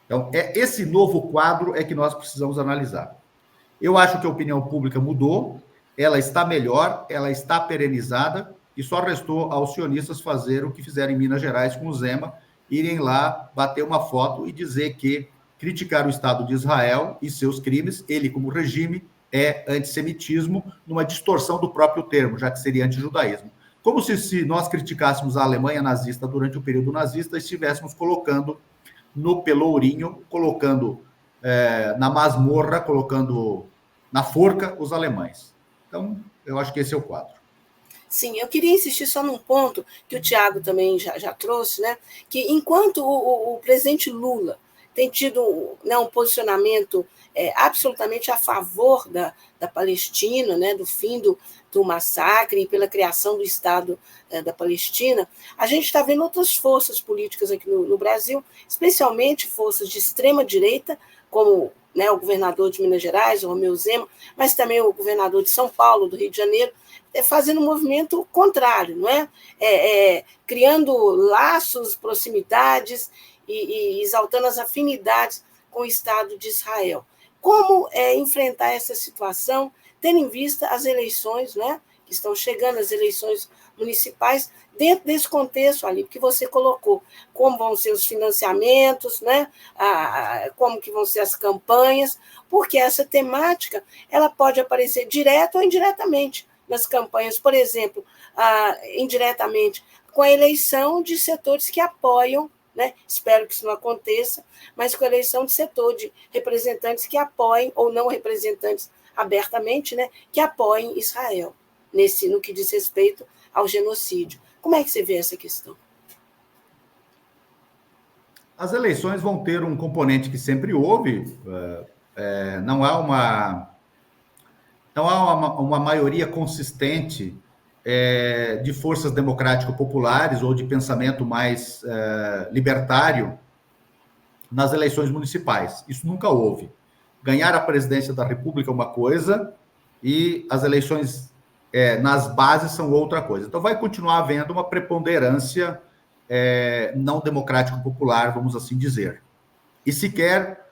S2: Então, esse novo quadro é que nós precisamos analisar. Eu acho que a opinião pública mudou, ela está melhor, ela está perenizada, e só restou aos sionistas fazer o que fizeram em Minas Gerais com o Zema, irem lá, bater uma foto e dizer que criticar o Estado de Israel e seus crimes, ele como regime, é antissemitismo, numa distorção do próprio termo, já que seria antijudaísmo. Como se nós criticássemos a Alemanha nazista durante o período nazista e estivéssemos colocando no pelourinho, colocando na masmorra, colocando na forca os alemães. Então, eu acho que esse é o quadro.
S1: Sim, eu queria insistir só num ponto que o Tiago também já trouxe, né? Que enquanto o presidente Lula tem tido, né, um posicionamento absolutamente a favor da Palestina, né, do fim do massacre e pela criação do Estado da Palestina. A gente está vendo outras forças políticas aqui no Brasil, especialmente forças de extrema-direita, como, né, o governador de Minas Gerais, o Romeu Zema, mas também o governador de São Paulo, do Rio de Janeiro, fazendo um movimento contrário, não é? Criando laços, proximidades e exaltando as afinidades com o Estado de Israel. Como enfrentar essa situação, tendo em vista as eleições, né, que estão chegando, as eleições municipais, dentro desse contexto ali que você colocou, como vão ser os financiamentos, né, como que vão ser as campanhas, porque essa temática ela pode aparecer direto ou indiretamente nas campanhas, por exemplo, indiretamente, com a eleição de setores que apoiam, né? Espero que isso não aconteça, mas com a eleição de setor de representantes que apoiem, ou não representantes abertamente, né, que apoiem Israel, no que diz respeito ao genocídio. Como é que você vê essa questão?
S2: As eleições vão ter um componente que sempre houve, não há uma maioria consistente de forças democrático-populares ou de pensamento mais libertário nas eleições municipais. Isso nunca houve. Ganhar a presidência da República é uma coisa e as eleições nas bases são outra coisa. Então, vai continuar havendo uma preponderância não democrático-popular, vamos assim dizer. E sequer,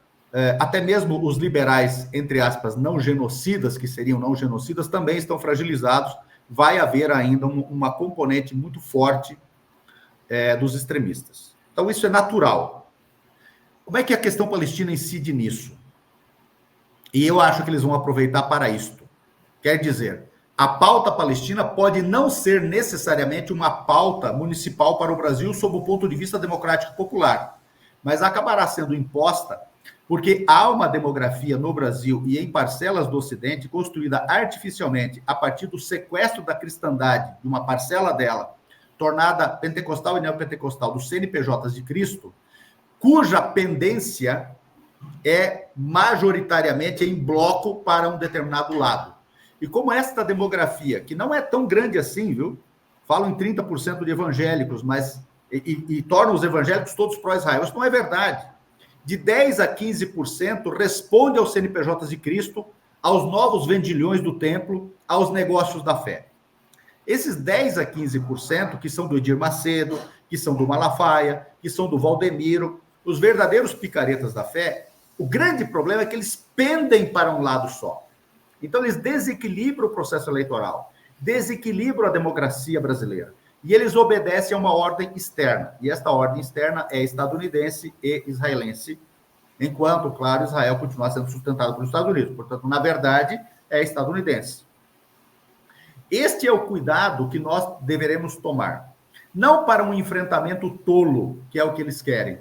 S2: até mesmo os liberais, entre aspas, não genocidas, que seriam não genocidas, também estão fragilizados. Vai haver ainda uma componente muito forte dos extremistas. Então, isso é natural. Como é que a questão palestina incide nisso? E eu acho que eles vão aproveitar para isto. Quer dizer, a pauta palestina pode não ser necessariamente uma pauta municipal para o Brasil sob o ponto de vista democrático popular, mas acabará sendo imposta porque há uma demografia no Brasil e em parcelas do Ocidente construída artificialmente a partir do sequestro da cristandade, de uma parcela dela, tornada pentecostal e neopentecostal dos CNPJs de Cristo, cuja pendência é majoritariamente em bloco para um determinado lado. E como esta demografia, que não é tão grande assim, viu? Falam em 30% de evangélicos, mas e tornam os evangélicos todos pró-Israel. Isso não é verdade. De 10% a 15% responde aos CNPJs de Cristo, aos novos vendilhões do templo, aos negócios da fé. Esses 10% a 15%, que são do Edir Macedo, que são do Malafaia, que são do Valdemiro, os verdadeiros picaretas da fé, o grande problema é que eles pendem para um lado só. Então, eles desequilibram o processo eleitoral, desequilibram a democracia brasileira. E eles obedecem a uma ordem externa. E esta ordem externa é estadunidense e israelense, enquanto, claro, Israel continua sendo sustentado pelos Estados Unidos. Portanto, na verdade, é estadunidense. Este é o cuidado que nós deveremos tomar. Não para um enfrentamento tolo, que é o que eles querem,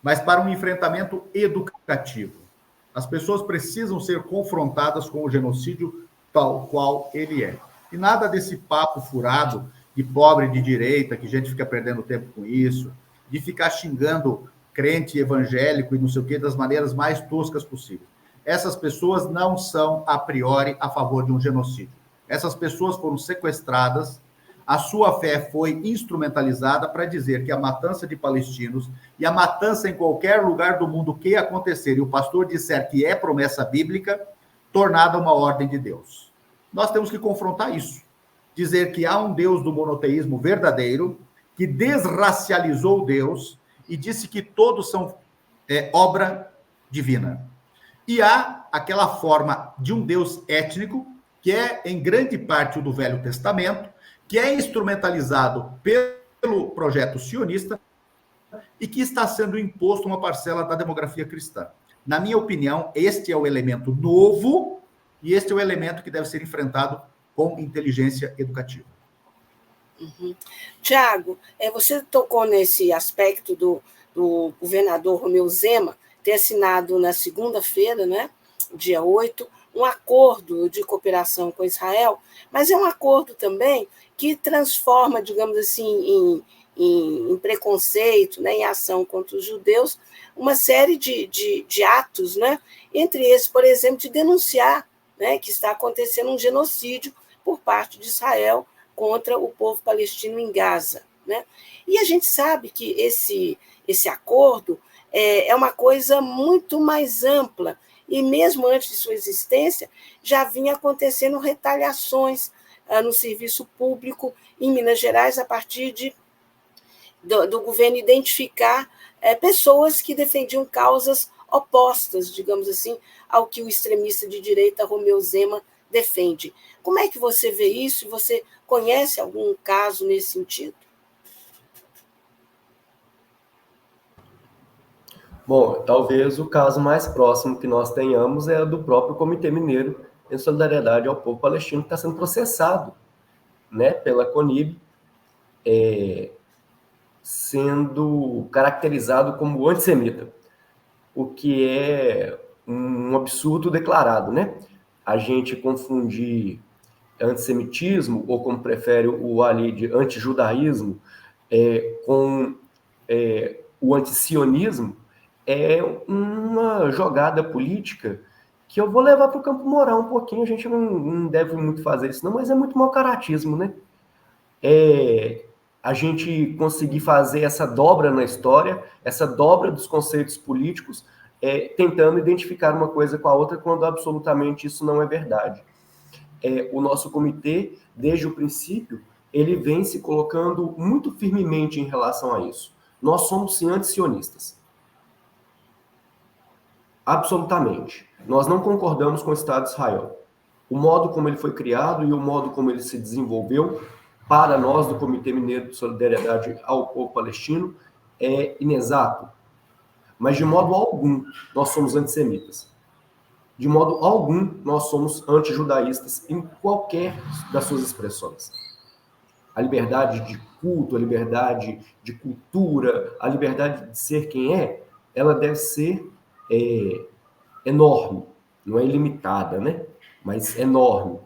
S2: mas para um enfrentamento educativo. As pessoas precisam ser confrontadas com o genocídio tal qual ele é. E nada desse papo furado de pobre de direita, que a gente fica perdendo tempo com isso, de ficar xingando crente evangélico e não sei o quê, das maneiras mais toscas possíveis. Essas pessoas não são, a priori, a favor de um genocídio. Essas pessoas foram sequestradas, a sua fé foi instrumentalizada para dizer que a matança de palestinos e a matança em qualquer lugar do mundo que acontecer, e o pastor disser que é promessa bíblica, tornada uma ordem de Deus. Nós temos que confrontar isso. Dizer que há um Deus do monoteísmo verdadeiro, que desracializou Deus e disse que todos são obra divina. E há aquela forma de um Deus étnico, que é em grande parte o do Velho Testamento, que é instrumentalizado pelo projeto sionista e que está sendo imposto uma parcela da demografia cristã. Na minha opinião, este é o elemento novo e este é o elemento que deve ser enfrentado com inteligência educativa.
S1: Uhum. Tiago, você tocou nesse aspecto do governador Romeu Zema ter assinado na segunda-feira, né, dia 8, um acordo de cooperação com Israel, mas é um acordo também que transforma, digamos assim, em preconceito, né, em ação contra os judeus, uma série de atos, né, entre esses, por exemplo, de denunciar, né, que está acontecendo um genocídio por parte de Israel contra o povo palestino em Gaza. Né? E a gente sabe que esse acordo é uma coisa muito mais ampla, e mesmo antes de sua existência, já vinha acontecendo retaliações no serviço público em Minas Gerais, a partir do governo identificar pessoas que defendiam causas opostas, digamos assim, ao que o extremista de direita Romeu Zema defende. Como é que você vê isso? Você conhece algum caso nesse sentido?
S3: Bom, talvez o caso mais próximo que nós tenhamos é do próprio Comitê Mineiro em solidariedade ao povo palestino, que está sendo processado, né, pela CONIB, sendo caracterizado como antissemita, o que é um absurdo declarado, né? A gente confundir antissemitismo, ou como prefere o Ali, de antijudaísmo, com o antisionismo, é uma jogada política que eu vou levar para o campo moral um pouquinho. A gente não deve muito fazer isso, não, mas é muito mau caratismo, né? A gente conseguir fazer essa dobra na história, essa dobra dos conceitos políticos, tentando identificar uma coisa com a outra, quando absolutamente isso não é verdade. O nosso comitê, desde o princípio, ele vem se colocando muito firmemente em relação a isso. Nós somos, sim, antisionistas. Absolutamente. Nós não concordamos com o Estado de Israel. O modo como ele foi criado e o modo como ele se desenvolveu, para nós do Comitê Mineiro de Solidariedade ao Povo Palestino, é inexato. Mas, de modo algum, nós somos antissemitas. De modo algum, nós somos antijudaístas em qualquer das suas expressões. A liberdade de culto, a liberdade de cultura, a liberdade de ser quem ela deve ser enorme. Não é ilimitada, né? Mas enorme.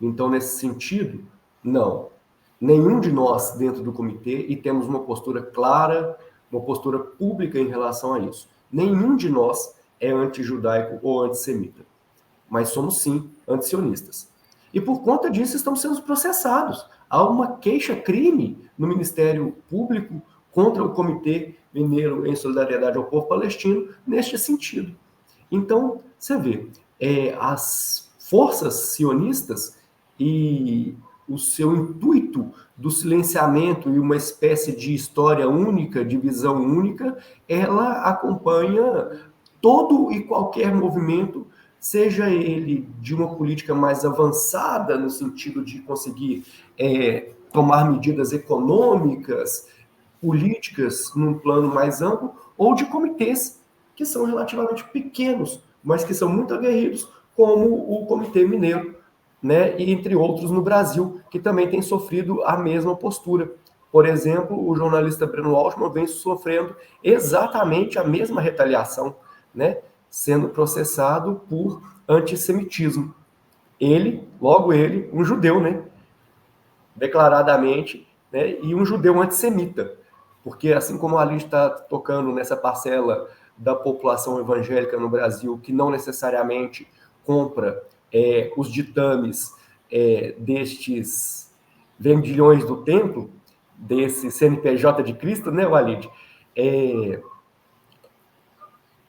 S3: Então, nesse sentido, não. Nenhum de nós dentro do comitê, e temos uma postura clara, uma postura pública em relação a isso. Nenhum de nós é antijudaico ou antissemita. Mas somos, sim, antisionistas. E por conta disso estamos sendo processados. Há uma queixa-crime no Ministério Público contra o Comitê Mineiro em Solidariedade ao Povo Palestino neste sentido. Então, você vê, as forças sionistas e o seu intuito do silenciamento e uma espécie de história única, de visão única, ela acompanha todo e qualquer movimento, seja ele de uma política mais avançada, no sentido de conseguir tomar medidas econômicas, políticas num plano mais amplo, ou de comitês que são relativamente pequenos, mas que são muito aguerridos, como o Comitê Mineiro, né, e entre outros no Brasil, que também tem sofrido a mesma postura. Por exemplo, o jornalista Breno Altman vem sofrendo exatamente a mesma retaliação, né, sendo processado por antissemitismo. Logo ele, um judeu, né, declaradamente, né, e um judeu antissemita, porque assim como a gente está tocando nessa parcela da população evangélica no Brasil, que não necessariamente compra os ditames destes vendilhões do templo, desse CNPJ de Cristo, né, Walid?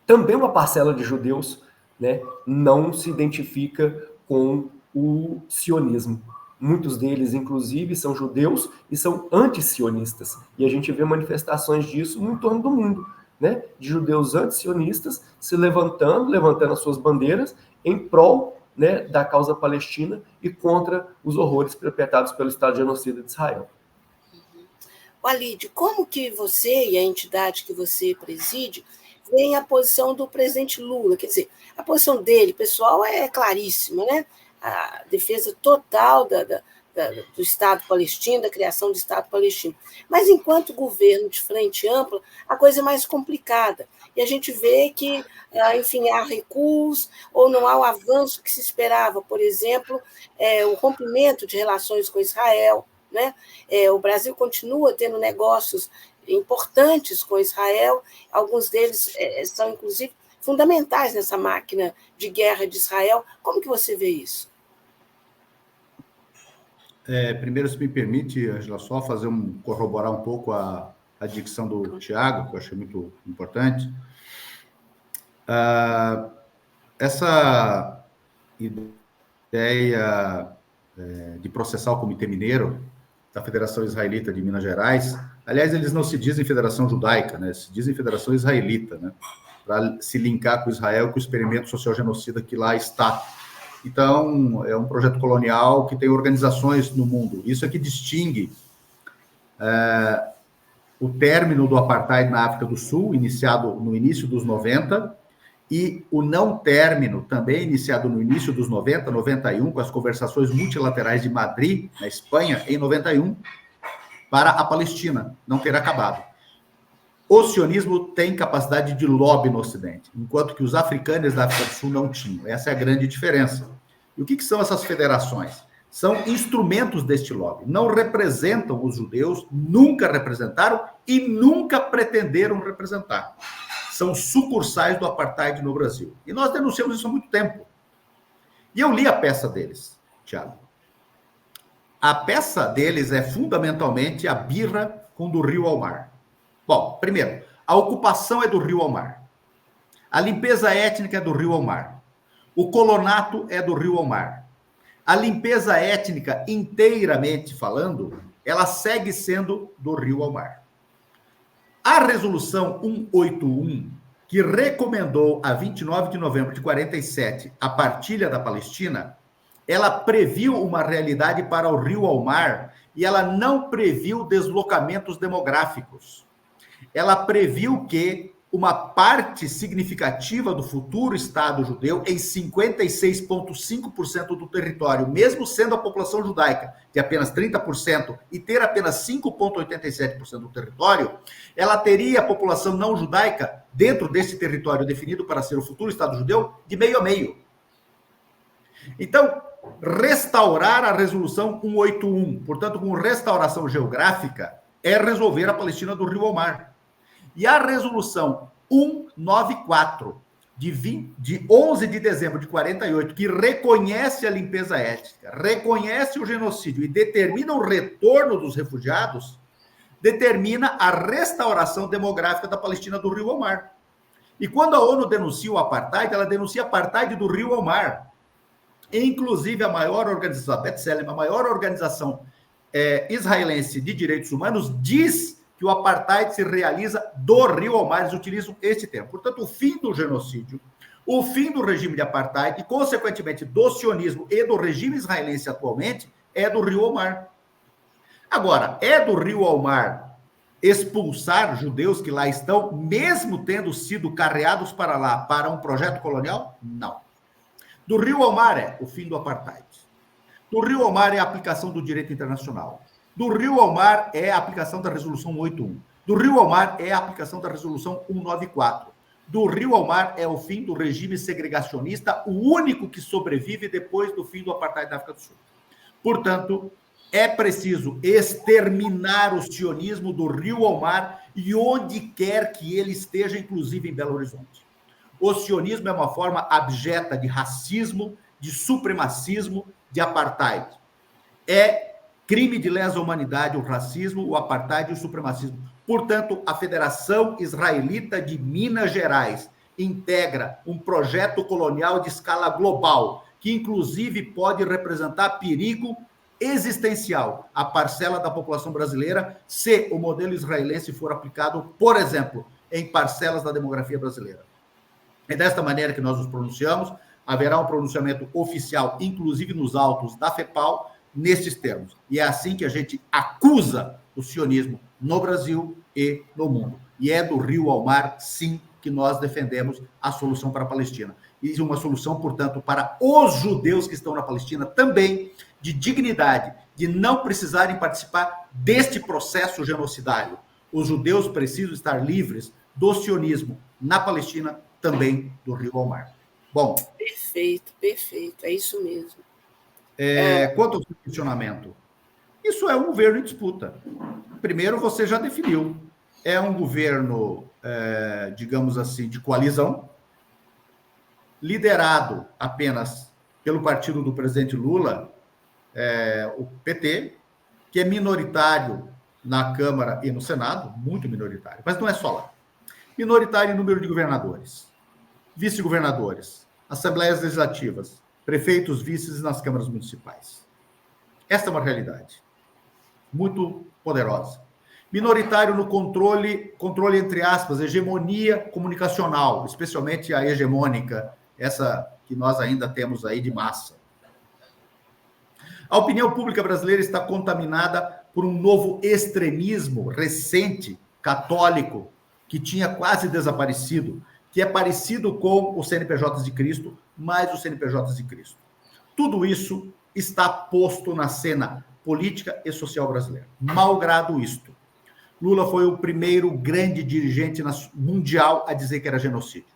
S3: Também uma parcela de judeus, né, não se identifica com o sionismo. Muitos deles, inclusive, são judeus e são anti-sionistas. E a gente vê manifestações disso em torno do mundo, né? De judeus anti-sionistas se levantando as suas bandeiras em prol, né, da causa palestina e contra os horrores perpetrados pelo Estado genocida de Israel.
S1: Walid, como que você e a entidade que você preside veem a posição do presidente Lula? Quer dizer, a posição dele, pessoal, é claríssima, né? A defesa total do Estado palestino, da criação do Estado palestino. Mas, enquanto governo de frente ampla, a coisa é mais complicada. E a gente vê que, enfim, há recuos ou não há o avanço que se esperava. Por exemplo, o rompimento de relações com Israel, né? O Brasil continua tendo negócios importantes com Israel, alguns deles são, inclusive, fundamentais nessa máquina de guerra de Israel. Como que você vê isso?
S2: Primeiro, se me permite, Angela, só corroborar um pouco a dicção do Tiago, que eu achei muito importante. Essa ideia de processar o Comitê Mineiro da Federação Israelita de Minas Gerais, aliás, eles não se dizem Federação Judaica, né? Se dizem Federação Israelita, né? Para se linkar com Israel, com o experimento social genocida que lá está. Então, é um projeto colonial que tem organizações no mundo. Isso é que distingue o término do apartheid na África do Sul, iniciado no início dos 90, e o não término, também iniciado no início dos 90, 91, com as conversações multilaterais de Madrid, na Espanha, em 91, para a Palestina não ter acabado. O sionismo tem capacidade de lobby no Ocidente, enquanto que os africanos da África do Sul não tinham. Essa é a grande diferença. E o que são essas federações? São instrumentos deste lobby. Não representam os judeus, nunca representaram e nunca pretenderam representar. São sucursais do apartheid no Brasil. E nós denunciamos isso há muito tempo. E eu li a peça deles, Tiago. A peça deles é fundamentalmente a birra com do rio ao mar. Bom, primeiro, a ocupação é do rio ao mar. A limpeza étnica é do rio ao mar. O colonato é do rio ao mar. A limpeza étnica, inteiramente falando, ela segue sendo do rio ao mar. A resolução 181, que recomendou a 29 de novembro de 47 a partilha da Palestina, ela previu uma realidade para o rio ao mar e ela não previu deslocamentos demográficos. Ela previu que uma parte significativa do futuro Estado judeu, em 56,5% do território, mesmo sendo a população judaica de apenas 30% e ter apenas 5,87% do território, ela teria a população não judaica dentro desse território definido para ser o futuro Estado judeu de meio a meio. Então, restaurar a resolução 181, portanto, com restauração geográfica, é resolver a Palestina do rio ao mar. E a resolução 194, de 11 de dezembro de 48, que reconhece a limpeza étnica, reconhece o genocídio e determina o retorno dos refugiados, determina a restauração demográfica da Palestina do rio ao mar. E quando a ONU denuncia o apartheid, ela denuncia o apartheid do rio ao mar. Inclusive, a maior organização, a B'Tselem, a maior organização israelense de direitos humanos, diz que o apartheid se realiza do rio ao mar. Eles utilizam este termo. Portanto, o fim do genocídio, o fim do regime de apartheid e, consequentemente, do sionismo e do regime israelense atualmente, é do rio ao mar. Agora, é do rio ao mar expulsar judeus que lá estão, mesmo tendo sido carreados para lá para um projeto colonial? Não. Do rio ao mar é o fim do apartheid. Do rio ao mar é a aplicação do direito internacional. Do rio ao mar é a aplicação da resolução 181. Do rio ao mar é a aplicação da resolução 194. Do rio ao mar é o fim do regime segregacionista, o único que sobrevive depois do fim do apartheid da África do Sul. Portanto, é preciso exterminar o sionismo do rio ao mar e onde quer que ele esteja, inclusive em Belo Horizonte. O sionismo é uma forma abjeta de racismo, de supremacismo, de apartheid. É crime de lesa humanidade o racismo, o apartheid e o supremacismo. Portanto, a Federação Israelita de Minas Gerais integra um projeto colonial de escala global, que inclusive pode representar perigo existencial à parcela da população brasileira, se o modelo israelense for aplicado, por exemplo, em parcelas da demografia brasileira. É desta maneira que nós nos pronunciamos. Haverá um pronunciamento oficial, inclusive nos autos da FEPAL, nesses termos. E é assim que a gente acusa o sionismo no Brasil e no mundo. E é do rio ao mar, sim, que nós defendemos a solução para a Palestina. E uma solução, portanto, para os judeus que estão na Palestina também, de dignidade, de não precisarem participar deste processo genocidário. Os judeus precisam estar livres do sionismo na Palestina, também do rio ao mar. Bom.
S1: Perfeito, perfeito. É isso mesmo.
S2: Quanto ao seu questionamento, Isso é um governo em disputa. Primeiro, você já definiu. É um governo, digamos assim, de coalizão, liderado apenas pelo partido do presidente Lula, o PT, que é minoritário na Câmara e no Senado, muito minoritário, mas não é só lá. Minoritário em número de governadores, vice-governadores, assembleias legislativas, prefeitos, vices nas câmaras municipais. Esta é uma realidade muito poderosa. Minoritário no controle entre aspas, hegemonia comunicacional, especialmente a hegemônica, essa que nós ainda temos aí de massa. A opinião pública brasileira está contaminada por um novo extremismo recente, católico, que tinha quase desaparecido, que é parecido com os CNPJs de Cristo, mais os CNPJs de Cristo. Tudo isso está posto na cena política e social brasileira. Malgrado isto, Lula foi o primeiro grande dirigente mundial a dizer que era genocídio.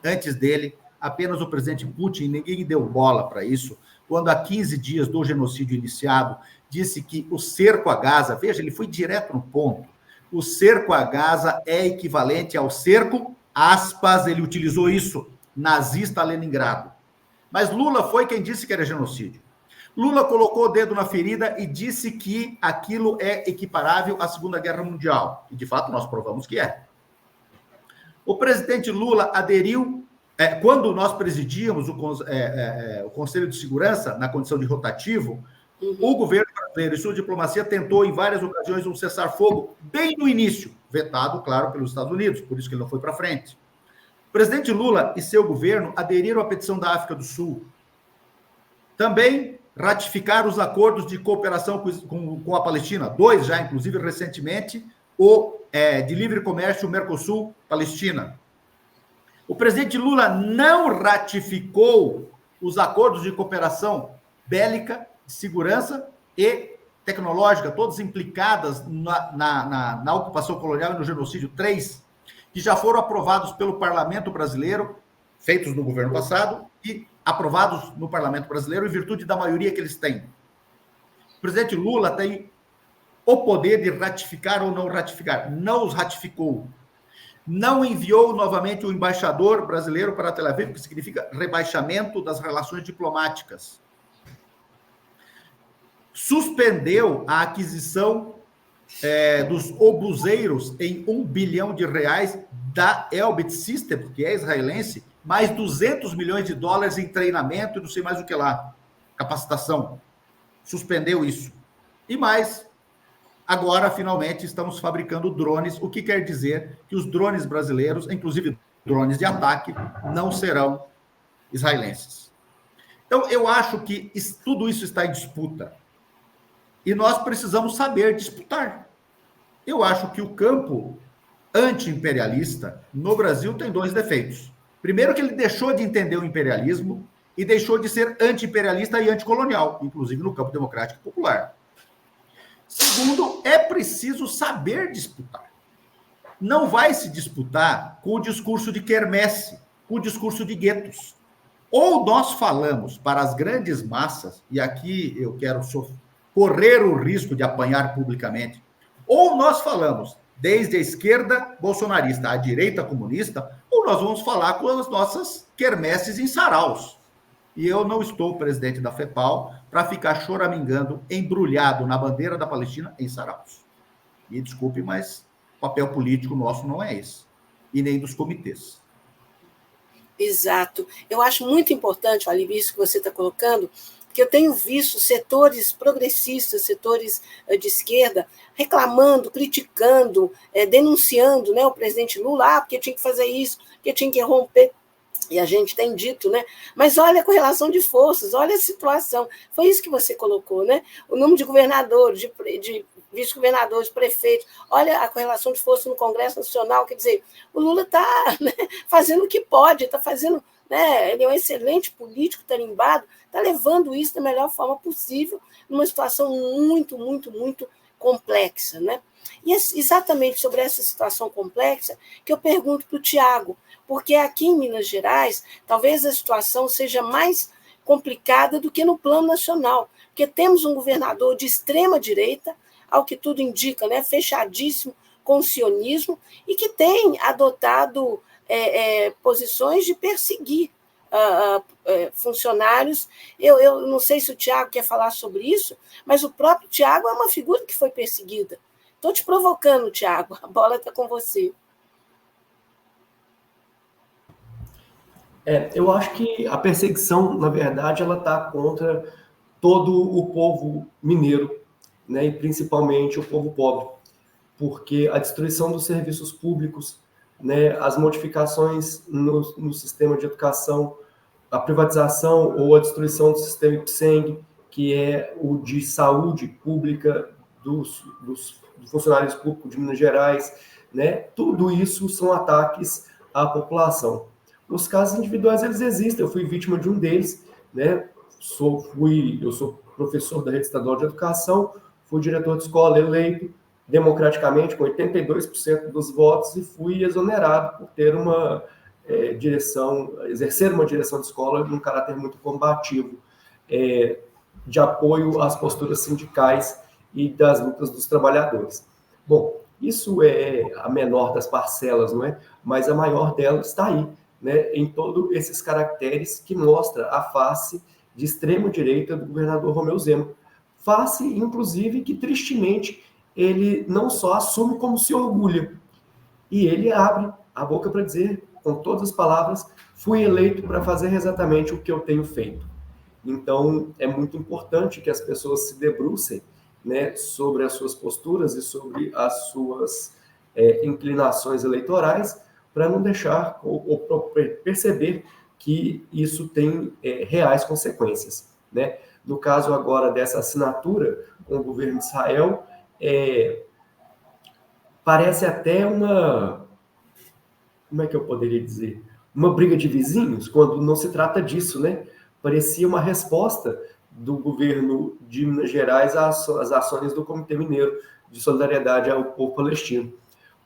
S2: Antes dele, apenas o presidente Putin, ninguém deu bola para isso, quando há 15 dias do genocídio iniciado, disse que o cerco a Gaza, veja, ele foi direto no ponto, o cerco a Gaza é equivalente ao cerco, aspas, ele utilizou isso, nazista a Leningrado. Mas Lula foi quem disse que era genocídio. Lula colocou o dedo na ferida e disse que aquilo é equiparável à Segunda Guerra Mundial. E, de fato, nós provamos que é. O presidente Lula aderiu, quando nós presidíamos o Conselho de Segurança, na condição de rotativo, o governo brasileiro e sua diplomacia tentou, em várias ocasiões, um cessar-fogo bem no início, vetado, claro, pelos Estados Unidos, por isso que ele não foi para frente. O presidente Lula e seu governo aderiram à petição da África do Sul. Também ratificaram os acordos de cooperação com a Palestina, 2 já, inclusive, recentemente, o de livre comércio Mercosul-Palestina. O presidente Lula não ratificou os acordos de cooperação bélica, de segurança e tecnológica, todas implicadas na ocupação colonial e no genocídio, 3, que já foram aprovados pelo Parlamento brasileiro, feitos no governo passado, e aprovados no Parlamento brasileiro em virtude da maioria que eles têm. O presidente Lula tem o poder de ratificar ou não ratificar. Não os ratificou. Não enviou novamente o embaixador brasileiro para Tel Aviv, que significa rebaixamento das relações diplomáticas. Suspendeu a aquisição dos obuseiros em R$1 bilhão da Elbit Systems, que é israelense, mais 200 milhões de dólares em treinamento e não sei mais o que lá, capacitação. Suspendeu isso. E mais, agora, finalmente, estamos fabricando drones, o que quer dizer que os drones brasileiros, inclusive drones de ataque, não serão israelenses. Então, eu acho que tudo isso está em disputa. E nós precisamos saber disputar. Eu acho que o campo anti-imperialista no Brasil tem 2 defeitos. Primeiro, que ele deixou de entender o imperialismo e deixou de ser anti-imperialista e anticolonial, inclusive no campo democrático e popular. Segundo, é preciso saber disputar. Não vai se disputar com o discurso de quermesse, com o discurso de guetos. Ou nós falamos para as grandes massas, e aqui eu quero correr o risco de apanhar publicamente, ou nós falamos desde a esquerda bolsonarista à direita comunista, ou nós vamos falar com as nossas quermesses em saraus. E eu não estou presidente da FEPAL para ficar choramingando, embrulhado na bandeira da Palestina em saraus. Me desculpe, mas o papel político nosso não é esse. E nem dos comitês.
S1: Exato. Eu acho muito importante, Olívio, isso que você está colocando, que eu tenho visto setores progressistas, setores de esquerda, reclamando, criticando, denunciando, né, o presidente Lula, porque tinha que fazer isso, porque tinha que romper. E a gente tem dito, né? Mas olha a correlação de forças, olha a situação. Foi isso que você colocou, né? O número de governadores, de vice-governadores, prefeitos, olha a correlação de forças no Congresso Nacional. Quer dizer, o Lula está, né, fazendo o que pode, está fazendo, né, ele é um excelente político, tarimbado, está levando isso da melhor forma possível, numa situação muito, muito, muito complexa, né? E é exatamente sobre essa situação complexa que eu pergunto para o Tiago, porque aqui em Minas Gerais, talvez a situação seja mais complicada do que no plano nacional, porque temos um governador de extrema-direita, ao que tudo indica, né, fechadíssimo com o sionismo, e que tem adotado posições de perseguir funcionários. Eu não sei se o Tiago quer falar sobre isso, mas o próprio Tiago é uma figura que foi perseguida. Estou te provocando, Tiago, a bola está com você.
S3: Eu acho que a perseguição, na verdade, ela está contra todo o povo mineiro, né, e principalmente o povo pobre, porque a destruição dos serviços públicos, né, as modificações no sistema de educação, a privatização ou a destruição do sistema IPSENG, que é o de saúde pública dos funcionários públicos de Minas Gerais, né, tudo isso são ataques à população. Os casos individuais, eles existem, eu fui vítima de um deles, né, eu sou professor da Rede Estadual de Educação, fui diretor de escola eleito democraticamente, com 82% dos votos, e fui exonerado por ter uma exercer uma direção de escola num caráter muito combativo, de apoio às posturas sindicais e das lutas dos trabalhadores. Bom, isso é a menor das parcelas, não é? Mas a maior delas está aí, né, em todos esses caracteres que mostra a face de extrema-direita do governador Romeu Zema. Face, inclusive, que tristemente ele não só assume, como se orgulha. E ele abre a boca para dizer, com todas as palavras, fui eleito para fazer exatamente o que eu tenho feito. Então, é muito importante que as pessoas se debrucem, né, sobre as suas posturas e sobre as suas inclinações eleitorais, para não deixar ou perceber que isso tem reais consequências, né? No caso agora dessa assinatura com o governo de Israel, parece até como é que eu poderia dizer? Uma briga de vizinhos, quando não se trata disso, né? Parecia uma resposta do governo de Minas Gerais às ações do Comitê Mineiro de Solidariedade ao povo palestino,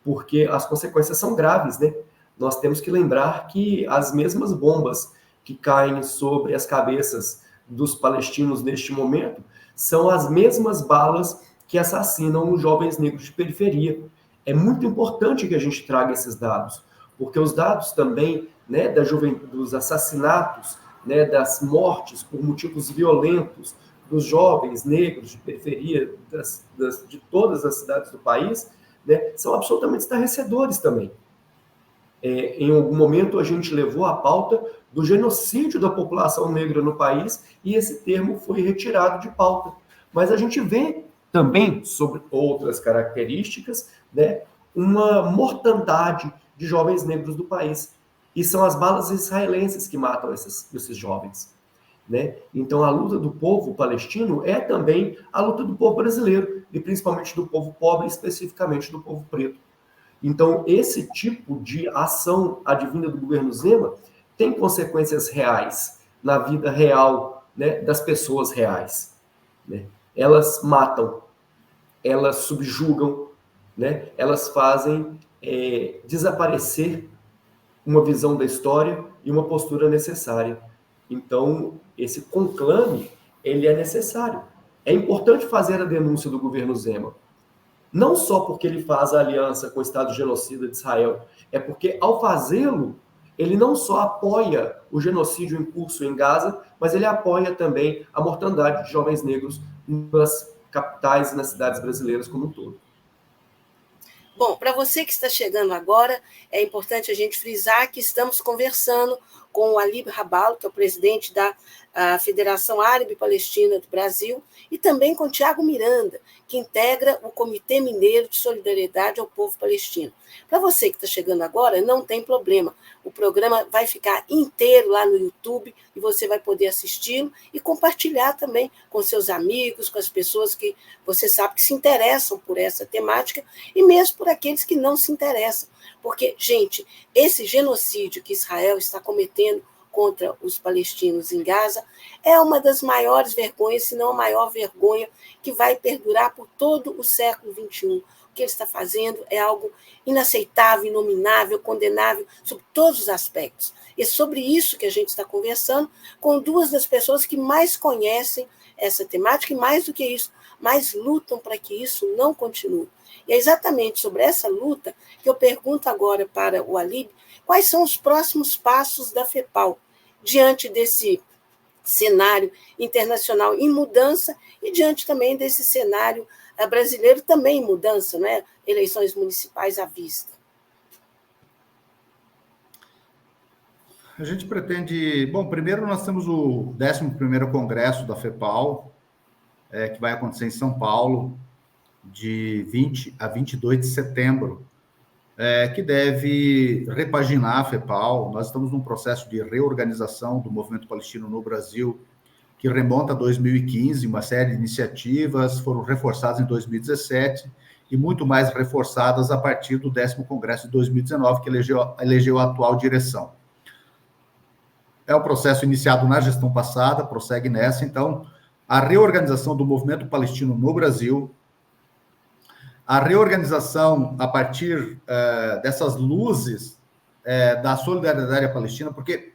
S3: porque as consequências são graves, né? Nós temos que lembrar que as mesmas bombas que caem sobre as cabeças dos palestinos neste momento são as mesmas balas que assassinam os jovens negros de periferia. É muito importante que a gente traga esses dados, porque os dados também, né, dos assassinatos, né, das mortes por motivos violentos dos jovens negros de periferia de todas as cidades do país, né, são absolutamente estarrecedores também. Em algum momento a gente levou a pauta do genocídio da população negra no país e esse termo foi retirado de pauta. Mas a gente vê também, sobre outras características, né, uma mortandade de jovens negros do país. E são as balas israelenses que matam esses jovens, né? Então, a luta do povo palestino é também a luta do povo brasileiro, e principalmente do povo pobre, especificamente do povo preto. Então, esse tipo de ação advinda do governo Zema tem consequências reais na vida real, né, das pessoas reais, né? Elas matam, elas subjugam, né? Elas fazem desaparecer uma visão da história e uma postura necessária. Então, esse conclame, ele é necessário. É importante fazer a denúncia do governo Zema, não só porque ele faz a aliança com o Estado genocida de Israel, é porque, ao fazê-lo, ele não só apoia o genocídio em curso em Gaza, mas ele apoia também a mortandade de jovens negros nas capitais e nas cidades brasileiras como um todo.
S1: Bom, para você que está chegando agora, é importante a gente frisar que estamos conversando com o Ali Rabalo, que é o presidente da Federação Árabe Palestina do Brasil, e também com o Tiago Miranda, que integra o Comitê Mineiro de Solidariedade ao Povo Palestino. Para você que está chegando agora, não tem problema. O programa vai ficar inteiro lá no YouTube e você vai poder assisti-lo e compartilhar também com seus amigos, com as pessoas que você sabe que se interessam por essa temática e mesmo por aqueles que não se interessam. Porque, gente, esse genocídio que Israel está cometendo contra os palestinos em Gaza é uma das maiores vergonhas, se não a maior vergonha, que vai perdurar por todo o século XXI. O que ele está fazendo é algo inaceitável, inominável, condenável, sob todos os aspectos. E é sobre isso que a gente está conversando com duas das pessoas que mais conhecem essa temática e, mais do que isso, mais lutam para que isso não continue. E é exatamente sobre essa luta que eu pergunto agora para o Alípio quais são os próximos passos da FEPAL diante desse cenário internacional em mudança e diante também desse cenário brasileiro também em mudança, né? Eleições municipais à vista.
S2: A gente pretende... Bom, primeiro nós temos o 11º Congresso da FEPAL, que vai acontecer em São Paulo, de 20 a 22 de setembro, que deve repaginar a FEPAL. Nós estamos num processo de reorganização do movimento palestino no Brasil, que remonta a 2015, uma série de iniciativas foram reforçadas em 2017 e muito mais reforçadas a partir do 10º Congresso de 2019, que elegeu a atual direção. É um processo iniciado na gestão passada, prossegue nessa. Então, a reorganização do movimento palestino no Brasil, a reorganização a partir dessas luzes da solidariedade palestina, porque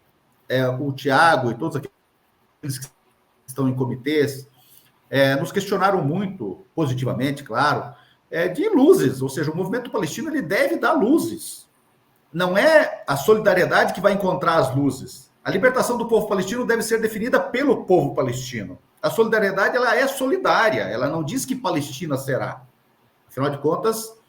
S2: o Tiago e todos aqueles que estão em comitês nos questionaram muito, positivamente, claro, de luzes, ou seja, o movimento palestino ele deve dar luzes. Não é a solidariedade que vai encontrar as luzes. A libertação do povo palestino deve ser definida pelo povo palestino. A solidariedade ela é solidária, ela não diz que Palestina será. Afinal de contas,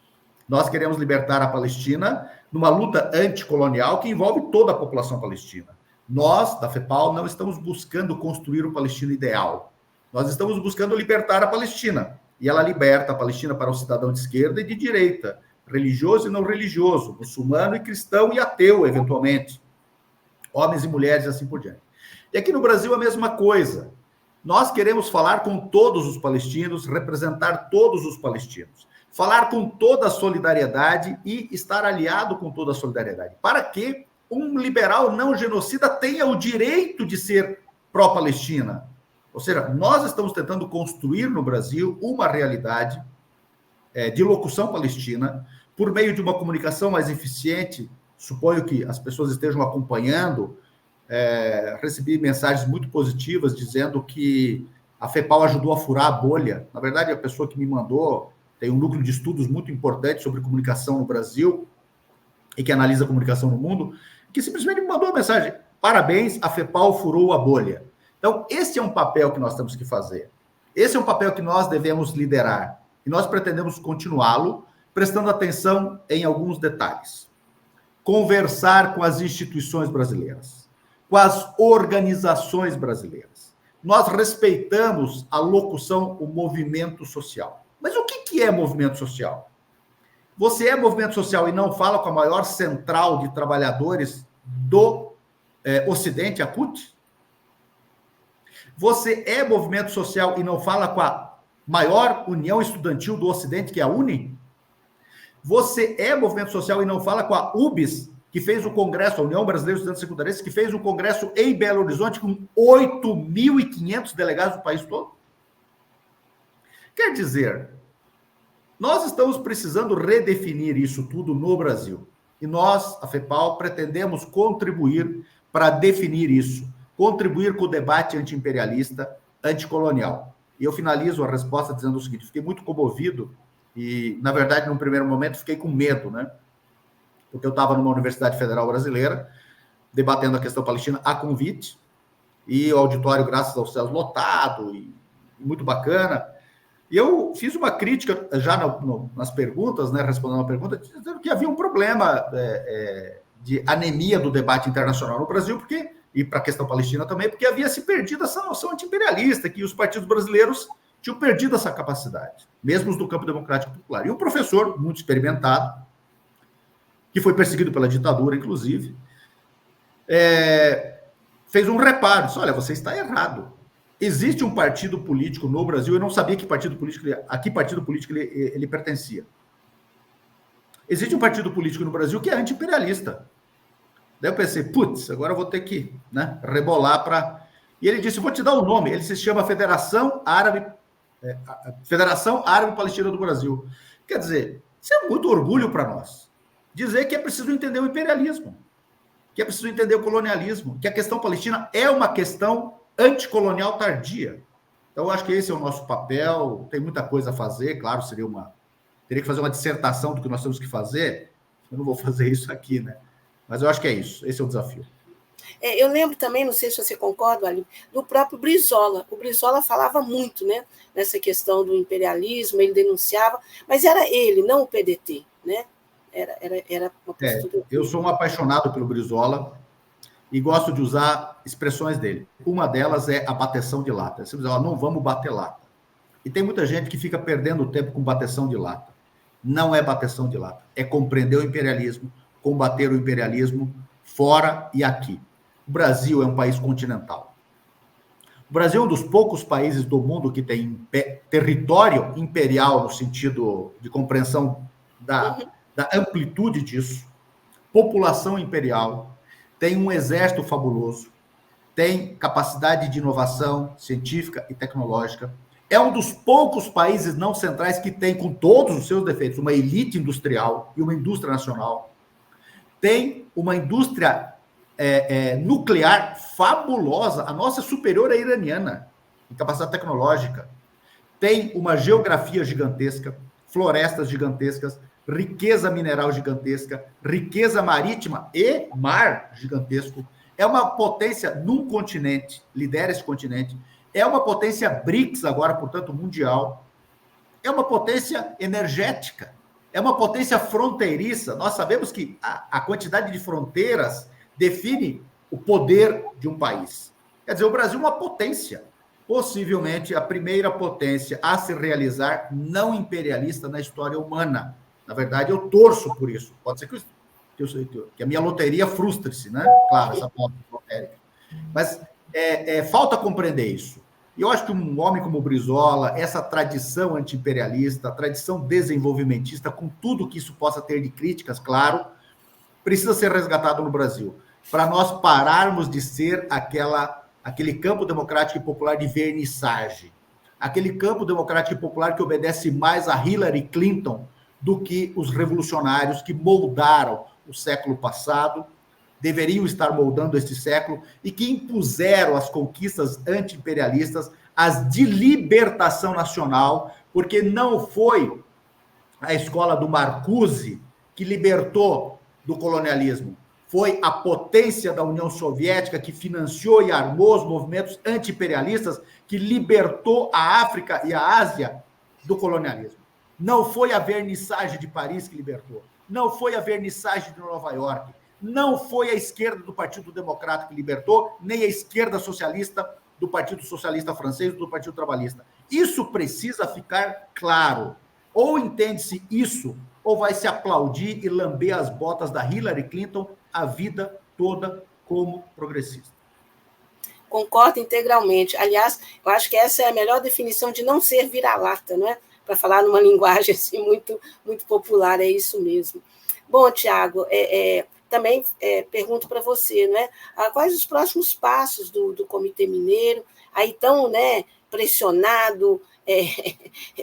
S2: nós queremos libertar a Palestina numa luta anticolonial que envolve toda a população palestina. Nós, da FEPAL, não estamos buscando construir o Palestina ideal. Nós estamos buscando libertar a Palestina. E ela liberta a Palestina para o cidadão de esquerda e de direita, religioso e não religioso, muçulmano e cristão e ateu, eventualmente. Homens e mulheres e assim por diante. E aqui no Brasil a mesma coisa. Nós queremos falar com todos os palestinos, representar todos os palestinos, falar com toda a solidariedade e estar aliado com toda a solidariedade, para que um liberal não genocida tenha o direito de ser pró-Palestina. Ou seja, nós estamos tentando construir no Brasil uma realidade de locução palestina por meio de uma comunicação mais eficiente. Suponho que as pessoas estejam acompanhando. Recebi mensagens muito positivas dizendo que a FEPAL ajudou a furar a bolha. Na verdade, a pessoa que me mandou tem um núcleo de estudos muito importante sobre comunicação no Brasil e que analisa a comunicação no mundo, que simplesmente me mandou uma mensagem: parabéns, a FEPAL furou a bolha. Então, esse é um papel que nós temos que fazer. Esse é um papel que nós devemos liderar. E nós pretendemos continuá-lo, prestando atenção em alguns detalhes. Conversar com as instituições brasileiras, com as organizações brasileiras. Nós respeitamos a locução, o movimento social. Mas o que é movimento social? Você é movimento social e não fala com a maior central de trabalhadores do Ocidente, a CUT? Você é movimento social e não fala com a maior união estudantil do Ocidente, que é a UNE? Você é movimento social e não fala com a UBS, que fez o congresso, a União Brasileira de Estudantes Secundaristas, que fez o congresso em Belo Horizonte com 8.500 delegados do país todo? Quer dizer, nós estamos precisando redefinir isso tudo no Brasil. E nós, a FEPAL, pretendemos contribuir para definir isso, contribuir com o debate anti-imperialista, anticolonial. E eu finalizo a resposta dizendo o seguinte: fiquei muito comovido e, na verdade, num primeiro momento, fiquei com medo, né? Porque eu estava numa Universidade Federal Brasileira, debatendo a questão palestina a convite, e o auditório, graças aos céus, lotado, e muito bacana. E eu fiz uma crítica já nas perguntas, né, respondendo a pergunta, dizendo que havia um problema de anemia do debate internacional no Brasil, e para a questão palestina também, porque havia se perdido essa noção anti-imperialista, que os partidos brasileiros tinham perdido essa capacidade, mesmo os do campo democrático popular. E um professor muito experimentado, que foi perseguido pela ditadura, inclusive, fez um reparo, disse: olha, você está errado. Existe um partido político no Brasil, eu não sabia a que partido político ele pertencia. Existe um partido político no Brasil que é anti-imperialista. Daí eu pensei, putz, agora eu vou ter que rebolar para... E ele disse, vou te dar o nome, ele se chama Federação Árabe Palestina do Brasil. Quer dizer, Isso é muito orgulho para nós. Dizer que é preciso entender o imperialismo, que é preciso entender o colonialismo, que a questão palestina é uma questão anticolonial tardia. Então, eu acho que esse é o nosso papel. Tem muita coisa a fazer, claro, teria que fazer uma dissertação do que nós temos que fazer. Eu não vou fazer isso aqui, né? Mas eu acho que é isso, esse é o desafio.
S1: Eu lembro também, não sei se você concorda, Ali, do próprio Brizola. O Brizola falava muito, né, nessa questão do imperialismo, ele denunciava, mas era ele, não o PDT, né? Era uma postura...
S2: Eu sou um apaixonado pelo Brizola e gosto de usar expressões dele. Uma delas é a bateção de lata. Você diz, não vamos bater lata. E tem muita gente que fica perdendo tempo com bateção de lata. Não é bateção de lata, é compreender o imperialismo, combater o imperialismo fora e aqui. O Brasil é um país continental. O Brasil é um dos poucos países do mundo que tem território imperial, no sentido de compreensão da amplitude disso, população imperial, tem um exército fabuloso, tem capacidade de inovação científica e tecnológica. É um dos poucos países não centrais que tem, com todos os seus defeitos, uma elite industrial e uma indústria nacional. Tem uma indústria nuclear fabulosa. A nossa é superior à iraniana em capacidade tecnológica. Tem uma geografia gigantesca, florestas gigantescas, riqueza mineral gigantesca, riqueza marítima e mar gigantesco. É uma potência num continente, lidera esse continente. É uma potência BRICS agora, portanto, mundial. É uma potência energética. É uma potência fronteiriça. Nós sabemos que a quantidade de fronteiras define o poder de um país. Quer dizer, o Brasil é uma potência. Possivelmente a primeira potência a se realizar não imperialista na história humana. Na verdade, eu torço por isso. Pode ser que a minha loteria frustre-se, né? Claro, essa pauta lotérica. Mas falta compreender isso. E eu acho que um homem como o Brizola, essa tradição anti-imperialista, a tradição desenvolvimentista, com tudo que isso possa ter de críticas, claro, precisa ser resgatado no Brasil, para nós pararmos de ser aquele campo democrático e popular de vernissage, aquele campo democrático e popular que obedece mais a Hillary Clinton do que os revolucionários que moldaram o século passado, deveriam estar moldando este século, e que impuseram as conquistas anti-imperialistas, as de libertação nacional, porque não foi a escola do Marcuse que libertou do colonialismo, foi a potência da União Soviética que financiou e armou os movimentos anti-imperialistas que libertou a África e a Ásia do colonialismo. Não foi a vernissage de Paris que libertou, não foi a vernissage de Nova York, não foi a esquerda do Partido Democrata que libertou, nem a esquerda socialista do Partido Socialista Francês ou do Partido Trabalhista. Isso precisa ficar claro. Ou entende-se isso, ou vai se aplaudir e lamber as botas da Hillary Clinton a vida toda como progressista.
S1: Concordo integralmente. Aliás, eu acho que essa é a melhor definição de não ser vira-lata, não é? Para falar numa linguagem assim, muito, muito popular, é isso mesmo. Bom, Tiago, também pergunto para você, não é? Quais os próximos passos do Comitê Mineiro, aí tão, né, pressionado,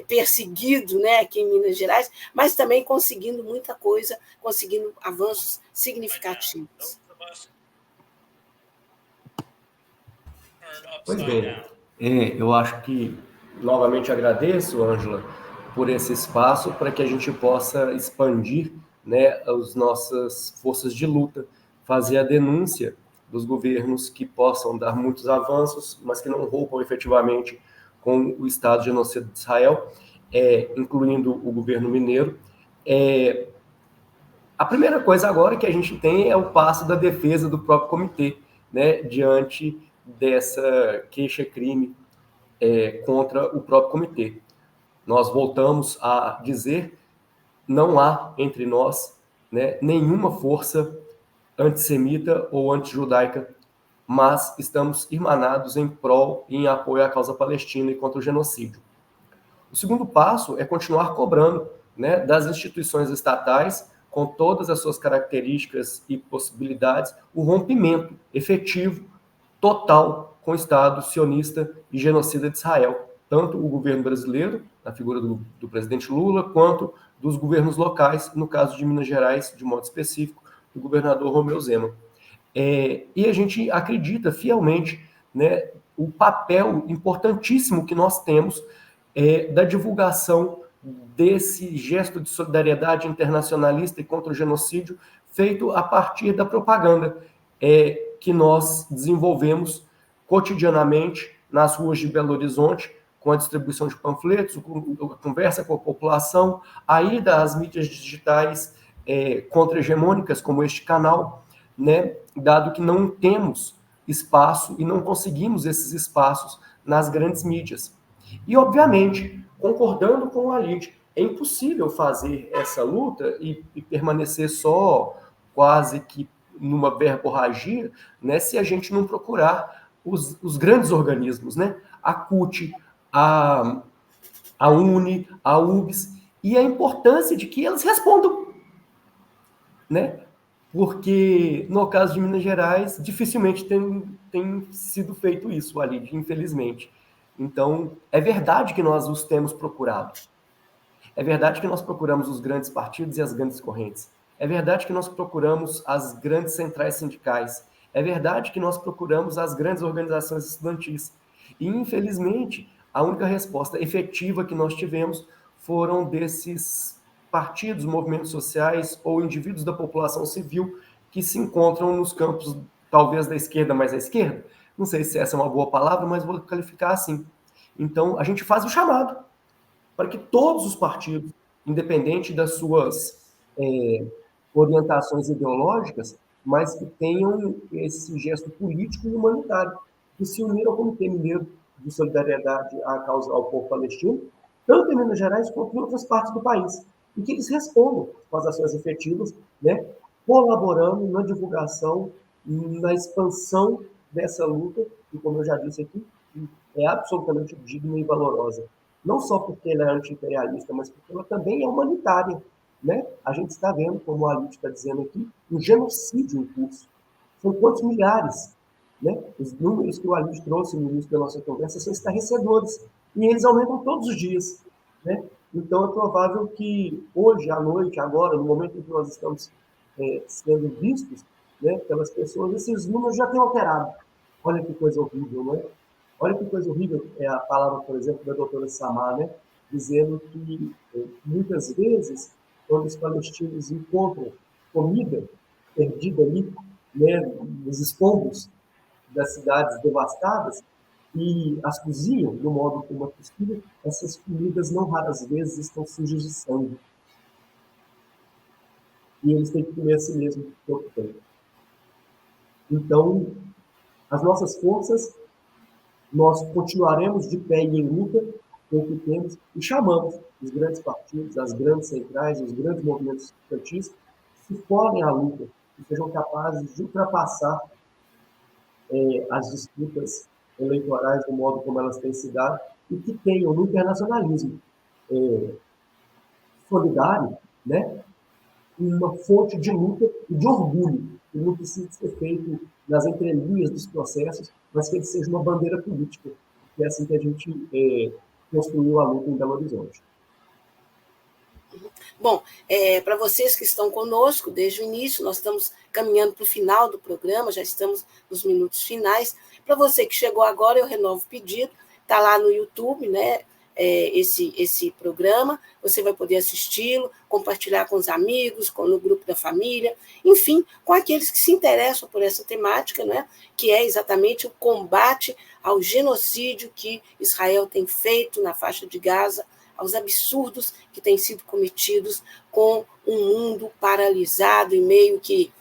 S1: perseguido, né, aqui em Minas Gerais, mas também conseguindo muita coisa, conseguindo avanços significativos.
S3: Pois bem, eu acho que, novamente agradeço, Ângela, por esse espaço para que a gente possa expandir, né, as nossas forças de luta, fazer a denúncia dos governos que possam dar muitos avanços, mas que não rompam efetivamente com o Estado genocida de Israel, incluindo o governo mineiro. A primeira coisa agora que a gente tem é o passo da defesa do próprio comitê, né, diante dessa queixa-crime contra o próprio comitê. Nós voltamos a dizer: não há entre nós, né, nenhuma força antissemita ou antijudaica, mas estamos irmanados em prol e em apoio à causa palestina e contra o genocídio. O segundo passo é continuar cobrando, né, das instituições estatais, com todas as suas características e possibilidades, o rompimento efetivo, total, com o Estado sionista e genocida de Israel, tanto o governo brasileiro, na figura do presidente Lula, quanto dos governos locais, no caso de Minas Gerais, de modo específico, do governador Romeu Zema. E a gente acredita fielmente, né, o papel importantíssimo que nós temos da divulgação desse gesto de solidariedade internacionalista e contra o genocídio feito a partir da propaganda que nós desenvolvemos cotidianamente nas ruas de Belo Horizonte, com a distribuição de panfletos, a conversa com a população, a ida às mídias digitais contra-hegemônicas, como este canal, né, dado que não temos espaço e não conseguimos esses espaços nas grandes mídias. E, obviamente, concordando com a Lid, é impossível fazer essa luta e permanecer só quase que numa verborragia, né, se a gente não procurar os grandes organismos, né, a CUT, a UNE, a UBS, e a importância de que elas respondam, né? Porque, no caso de Minas Gerais, dificilmente tem sido feito isso ali, infelizmente. Então, é verdade que nós os temos procurado. É verdade que nós procuramos os grandes partidos e as grandes correntes. É verdade que nós procuramos as grandes centrais sindicais. É verdade que nós procuramos as grandes organizações estudantis. E, infelizmente, a única resposta efetiva que nós tivemos foram desses partidos, movimentos sociais ou indivíduos da população civil que se encontram nos campos, talvez da esquerda mais à esquerda. Não sei se essa é uma boa palavra, mas vou qualificar assim. Então, a gente faz o chamado para que todos os partidos, independente das suas orientações ideológicas, mas que tenham esse gesto político e humanitário, que se uniram ao Comitê Mineiro de Solidariedade à causa ao povo palestino, tanto em Minas Gerais quanto em outras partes do país, e que eles respondam com as ações efetivas, né, colaborando na divulgação, na expansão dessa luta, que, como eu já disse aqui, é absolutamente digna e valorosa. Não só porque ela é anti-imperialista, mas porque ela também é humanitária. Né? A gente está vendo, como a Lid está dizendo aqui, um genocídio em curso. São quantos milhares? Né? Os números que o Alid trouxe no início da nossa conversa são estarrecedores. E eles aumentam todos os dias. Né? Então, é provável que hoje, à noite, agora, no momento em que nós estamos sendo vistos, né, pelas pessoas, esses números já têm alterado. Olha que coisa horrível, não é? Olha que coisa horrível é a palavra, por exemplo, da doutora Samar, né, dizendo que muitas vezes, quando os palestinos encontram comida perdida ali, né, nos escombros das cidades devastadas, e as cozinham do modo como é possível, essas comidas não raras vezes estão sujas de sangue. E eles têm que comer a si mesmo todo tempo. Então, as nossas forças, nós continuaremos de pé e em luta com o que temos e chamamos os grandes partidos, as grandes centrais, os grandes movimentos estudantis que se formem à luta, que sejam capazes de ultrapassar as disputas eleitorais do modo como elas têm se dado e que tenham no internacionalismo solidário, né, uma fonte de luta e de orgulho, que não precisa ser feito nas entrelinhas dos processos, mas que ele seja uma bandeira política, que é assim que a gente construiu a luta em Belo Horizonte.
S1: Bom, para vocês que estão conosco desde o início, nós estamos caminhando para o final do programa, já estamos nos minutos finais. Para você que chegou agora, eu renovo o pedido, está lá no YouTube, né? Esse programa, você vai poder assisti-lo, compartilhar com os amigos, no grupo da família, enfim, com aqueles que se interessam por essa temática, né, que é exatamente o combate ao genocídio que Israel tem feito na faixa de Gaza, aos absurdos que têm sido cometidos com um mundo paralisado e meio que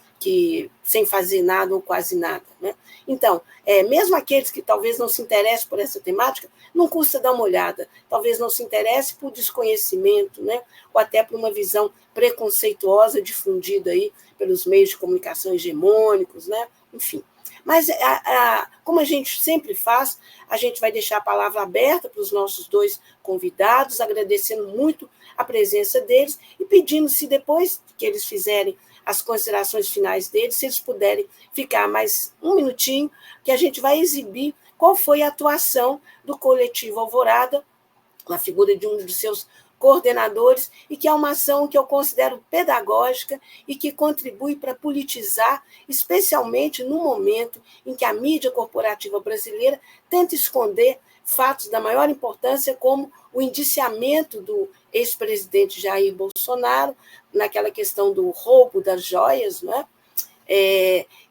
S1: sem fazer nada ou quase nada. Né? Então, mesmo aqueles que talvez não se interessem por essa temática, não custa dar uma olhada. Talvez não se interesse por desconhecimento, né? Ou até por uma visão preconceituosa difundida aí pelos meios de comunicação hegemônicos, né? Enfim. Mas, como a gente sempre faz, a gente vai deixar a palavra aberta para os nossos dois convidados, agradecendo muito a presença deles e pedindo se depois que eles fizerem as considerações finais deles, se eles puderem ficar mais um minutinho, que a gente vai exibir qual foi a atuação do Coletivo Alvorada, na figura de um dos seus coordenadores, e que é uma ação que eu considero pedagógica e que contribui para politizar, especialmente no momento em que a mídia corporativa brasileira tenta esconder fatos da maior importância, como o indiciamento do ex-presidente Jair Bolsonaro naquela questão do roubo das joias, não é?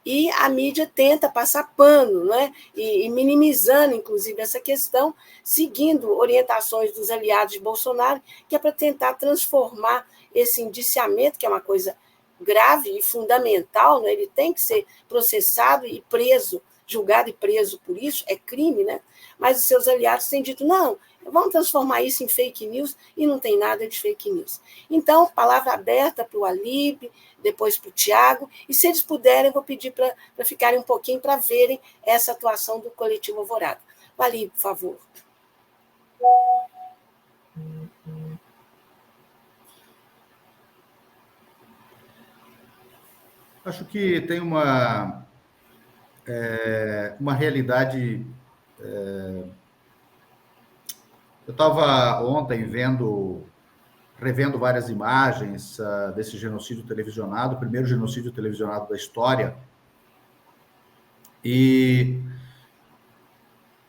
S1: E a mídia tenta passar pano, não é? E minimizando, inclusive, essa questão, seguindo orientações dos aliados de Bolsonaro, que é para tentar transformar esse indiciamento, que é uma coisa grave e fundamental, não é? Ele tem que ser processado e preso, julgado e preso por isso, é crime, né? Mas os seus aliados têm dito, não, vamos transformar isso em fake news, e não tem nada de fake news. Então, palavra aberta para o Alípio, depois para o Tiago, e se eles puderem, eu vou pedir para ficarem um pouquinho para verem essa atuação do Coletivo Alvorada. O Alípio, por favor.
S2: Acho que tem uma realidade. Eu estava ontem revendo várias imagens desse genocídio televisionado, o primeiro genocídio televisionado da história, e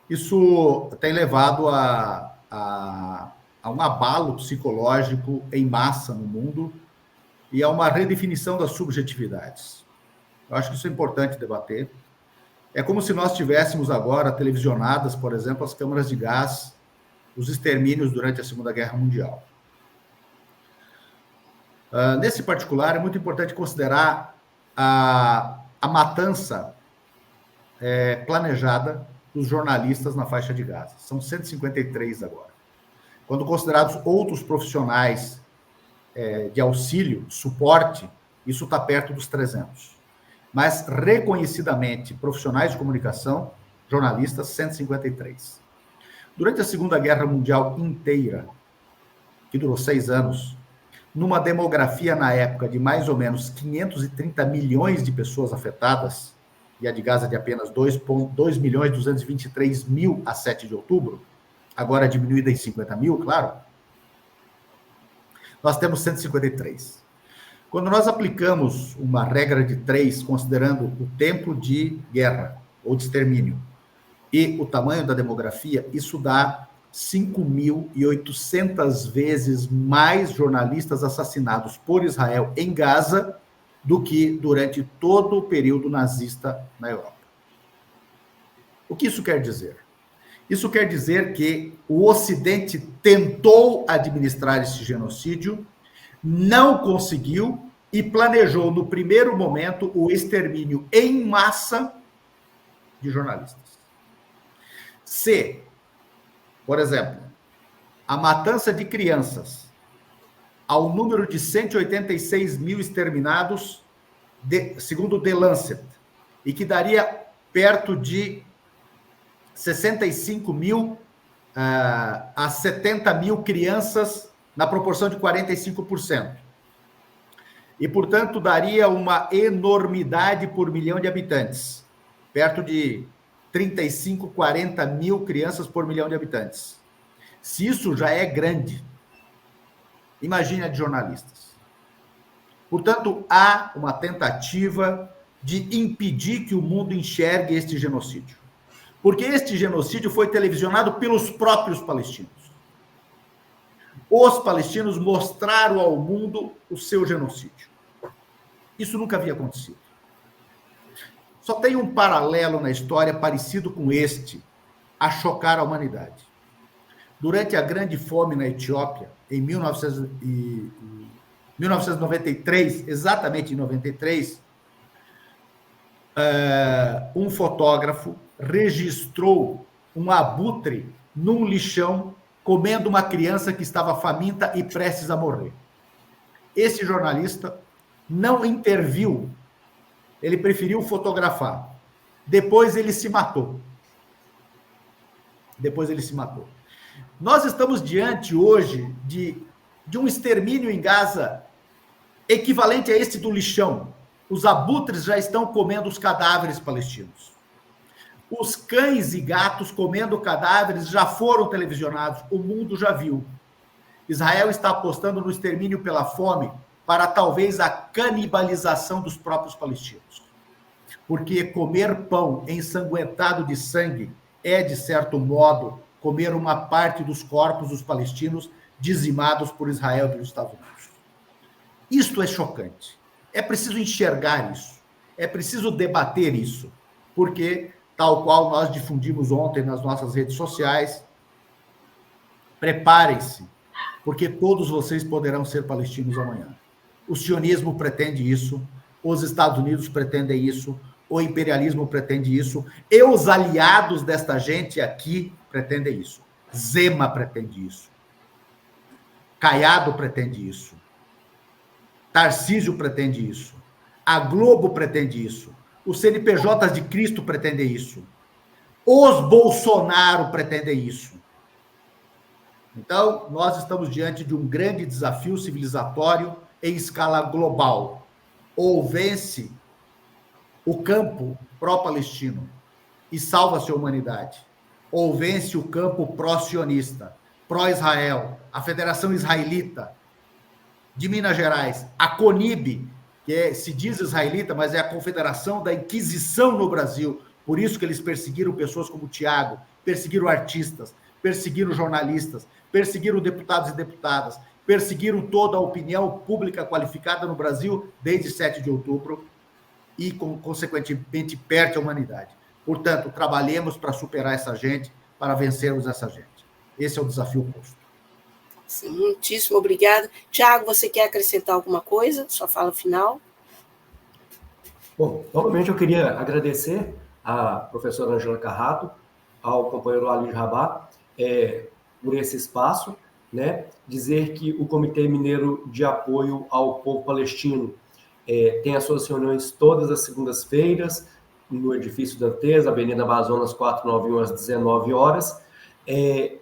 S2: isso tem levado a um abalo psicológico em massa no mundo e a uma redefinição das subjetividades. Eu acho que isso é importante debater. É como se nós tivéssemos agora televisionadas, por exemplo, as câmaras de gás, os extermínios durante a Segunda Guerra Mundial. Nesse particular, é muito importante considerar a matança planejada dos jornalistas na faixa de Gaza. São 153 agora. Quando considerados outros profissionais de auxílio, suporte, isso está perto dos 300. Mas, reconhecidamente, profissionais de comunicação, jornalistas, 153. Durante a Segunda Guerra Mundial inteira, que durou 6 anos, numa demografia na época de mais ou menos 530 milhões de pessoas afetadas, e a de Gaza de apenas 2.223.000 a 7 de outubro, agora diminuída em 50 mil, claro, nós temos 153. Quando nós aplicamos uma regra de 3, considerando o tempo de guerra ou de extermínio e o tamanho da demografia, isso dá 5.800 vezes mais jornalistas assassinados por Israel em Gaza do que durante todo o período nazista na Europa. O que isso quer dizer? Isso quer dizer que o Ocidente tentou administrar esse genocídio, não conseguiu e planejou, no primeiro momento, o extermínio em massa de jornalistas. Se, por exemplo, a matança de crianças, ao número de 186 mil exterminados, segundo o The Lancet, e que daria perto de 65 mil a 70 mil crianças, na proporção de 45%. E, portanto, daria uma enormidade por milhão de habitantes, perto de 35, 40 mil crianças por milhão de habitantes. Se isso já é grande, imagine a de jornalistas. Portanto, há uma tentativa de impedir que o mundo enxergue este genocídio. Porque este genocídio foi televisionado pelos próprios palestinos. Os palestinos mostraram ao mundo o seu genocídio. Isso nunca havia acontecido. Só tem um paralelo na história parecido com este, a chocar a humanidade. Durante a Grande Fome na Etiópia, em 1993, exatamente em 93, um fotógrafo registrou um abutre num lixão comendo uma criança que estava faminta e prestes a morrer. Esse jornalista não interviu, ele preferiu fotografar. Depois ele se matou. Nós estamos diante hoje de um extermínio em Gaza equivalente a esse do lixão. Os abutres já estão comendo os cadáveres palestinos. Os cães e gatos comendo cadáveres já foram televisionados, o mundo já viu. Israel está apostando no extermínio pela fome para talvez a canibalização dos próprios palestinos. Porque comer pão ensanguentado de sangue é, de certo modo, comer uma parte dos corpos dos palestinos dizimados por Israel e pelos Estados Unidos. Isto é chocante. É preciso enxergar isso. É preciso debater isso. Porque, tal qual nós difundimos ontem nas nossas redes sociais, preparem-se, porque todos vocês poderão ser palestinos amanhã. O sionismo pretende isso, os Estados Unidos pretendem isso, o imperialismo pretende isso, e os aliados desta gente aqui pretendem isso. Zema pretende isso. Caiado pretende isso. Tarcísio pretende isso. A Globo pretende isso. Os CNPJs de Cristo pretendem isso. Os Bolsonaro pretendem isso. Então, nós estamos diante de um grande desafio civilizatório em escala global. Ou vence o campo pró-palestino e salva-se a humanidade, ou vence o campo pró-sionista, pró-Israel, a Federação Israelita de Minas Gerais, a CONIB, que se diz israelita, mas é a Confederação da Inquisição no Brasil, por isso que eles perseguiram pessoas como o Tiago, perseguiram artistas, perseguiram jornalistas, perseguiram deputados e deputadas, perseguiram toda a opinião pública qualificada no Brasil desde 7 de outubro e, consequentemente, perde a humanidade. Portanto, trabalhemos para superar essa gente, para vencermos essa gente. Esse é o desafio posto.
S1: Sim, muitíssimo obrigada. Tiago, você quer acrescentar alguma coisa? Sua fala final.
S3: Bom, novamente eu queria agradecer à professora Ângela Carrato, ao companheiro Walid Rabah, por esse espaço, né? Dizer que o Comitê Mineiro de Apoio ao Povo Palestino tem as suas reuniões todas as segundas-feiras, no edifício Dantes, Avenida Amazonas 491, às 19 horas,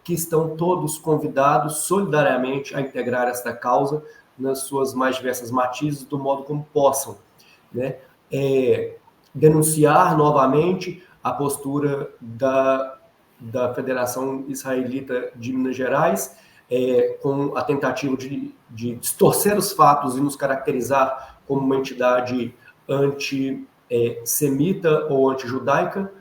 S3: que estão todos convidados solidariamente a integrar esta causa nas suas mais diversas matizes, do modo como possam, né? Denunciar novamente a postura da Federação Israelita de Minas Gerais, com a tentativa de distorcer os fatos e nos caracterizar como uma entidade antissemita ou antijudaica,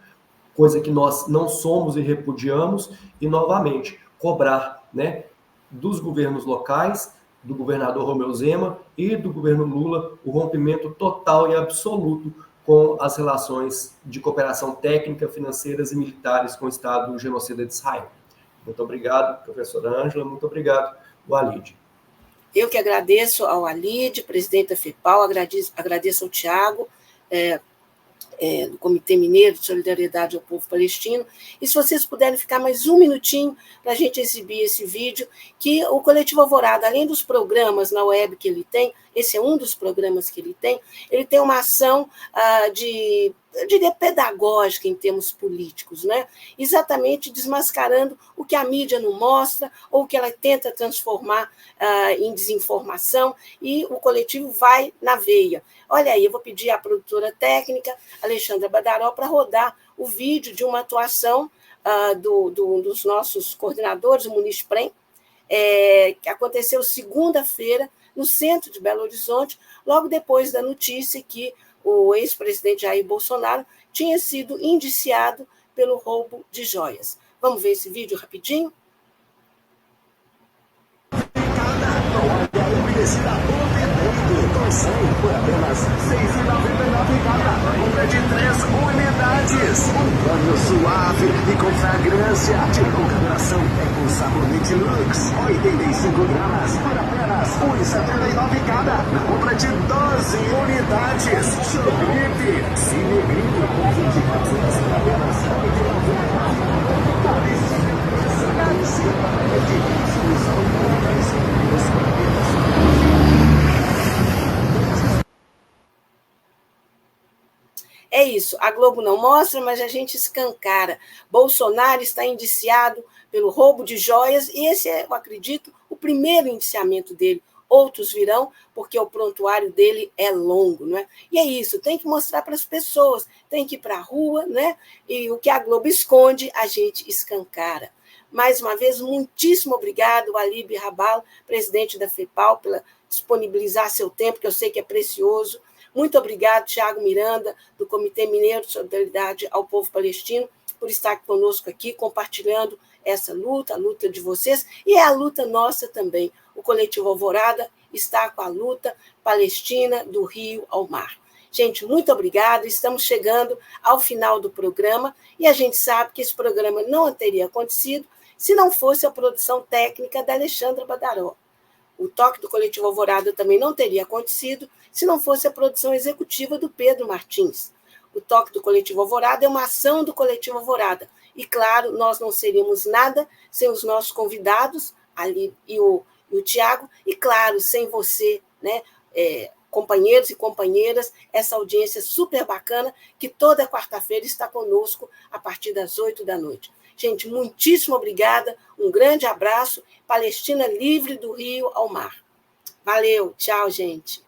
S3: coisa que nós não somos e repudiamos, e, novamente, cobrar, né, dos governos locais, do governador Romeu Zema e do governo Lula, o rompimento total e absoluto com as relações de cooperação técnica, financeiras e militares com o Estado genocida de Israel. Muito obrigado, professora Ângela, muito obrigado, Walid.
S1: Eu que agradeço ao Walid, presidente da FEPAL, agradeço ao Tiago, do Comitê Mineiro de Solidariedade ao Povo Palestino. E se vocês puderem ficar mais um minutinho para a gente exibir esse vídeo, que o Coletivo Alvorada, além dos programas na web que ele tem, esse é um dos programas que ele tem uma ação de pedagógica em termos políticos, né? Exatamente desmascarando o que a mídia não mostra ou o que ela tenta transformar em desinformação, e o coletivo vai na veia. Olha aí, eu vou pedir à produtora técnica, Alexandra Badaró, para rodar o vídeo de uma atuação dos nossos coordenadores, o Muniz Prem, que aconteceu segunda-feira, no centro de Belo Horizonte, logo depois da notícia que o ex-presidente Jair Bolsonaro tinha sido indiciado pelo roubo de joias. Vamos ver esse vídeo rapidinho?
S4: Por apenas R$ 6,99 cada. Compra de 3 unidades. Um banho suave e com fragrância. De longa duração. Com sabonete Lux. 85 gramas. Por apenas R$ 1,79 cada. Na compra de 12 unidades. Showgrip. Cinegrip. 24 horas por apenas
S1: É isso, a Globo não mostra, mas a gente escancara. Bolsonaro está indiciado pelo roubo de joias, e esse é, eu acredito, o primeiro indiciamento dele outros virão, porque o prontuário dele é longo, não é? E é isso, tem que mostrar para as pessoas, tem que ir para a rua, né? E o que a Globo esconde, a gente escancara. Mais uma vez, muitíssimo obrigado, Alíbio Rabalo, presidente da FEPAL, pela disponibilizar seu tempo, que eu sei que é precioso. Muito obrigado, Tiago Miranda, do Comitê Mineiro de Solidariedade ao Povo Palestino, por estar conosco aqui, compartilhando essa luta, a luta de vocês, e é a luta nossa também. O Coletivo Alvorada está com a luta palestina do rio ao mar. Gente, muito obrigado, estamos chegando ao final do programa, e a gente sabe que esse programa não teria acontecido se não fosse a produção técnica da Alexandra Badaró. O toque do Coletivo Alvorada também não teria acontecido se não fosse a produção executiva do Pedro Martins. O toque do Coletivo Alvorada é uma ação do Coletivo Alvorada. E, claro, nós não seríamos nada sem os nossos convidados, ali e o Tiago, e, claro, sem você, né, companheiros e companheiras, essa audiência super bacana que toda quarta-feira está conosco a partir das 20h. Gente, muitíssimo obrigada, um grande abraço, Palestina livre do rio ao mar. Valeu, tchau, gente.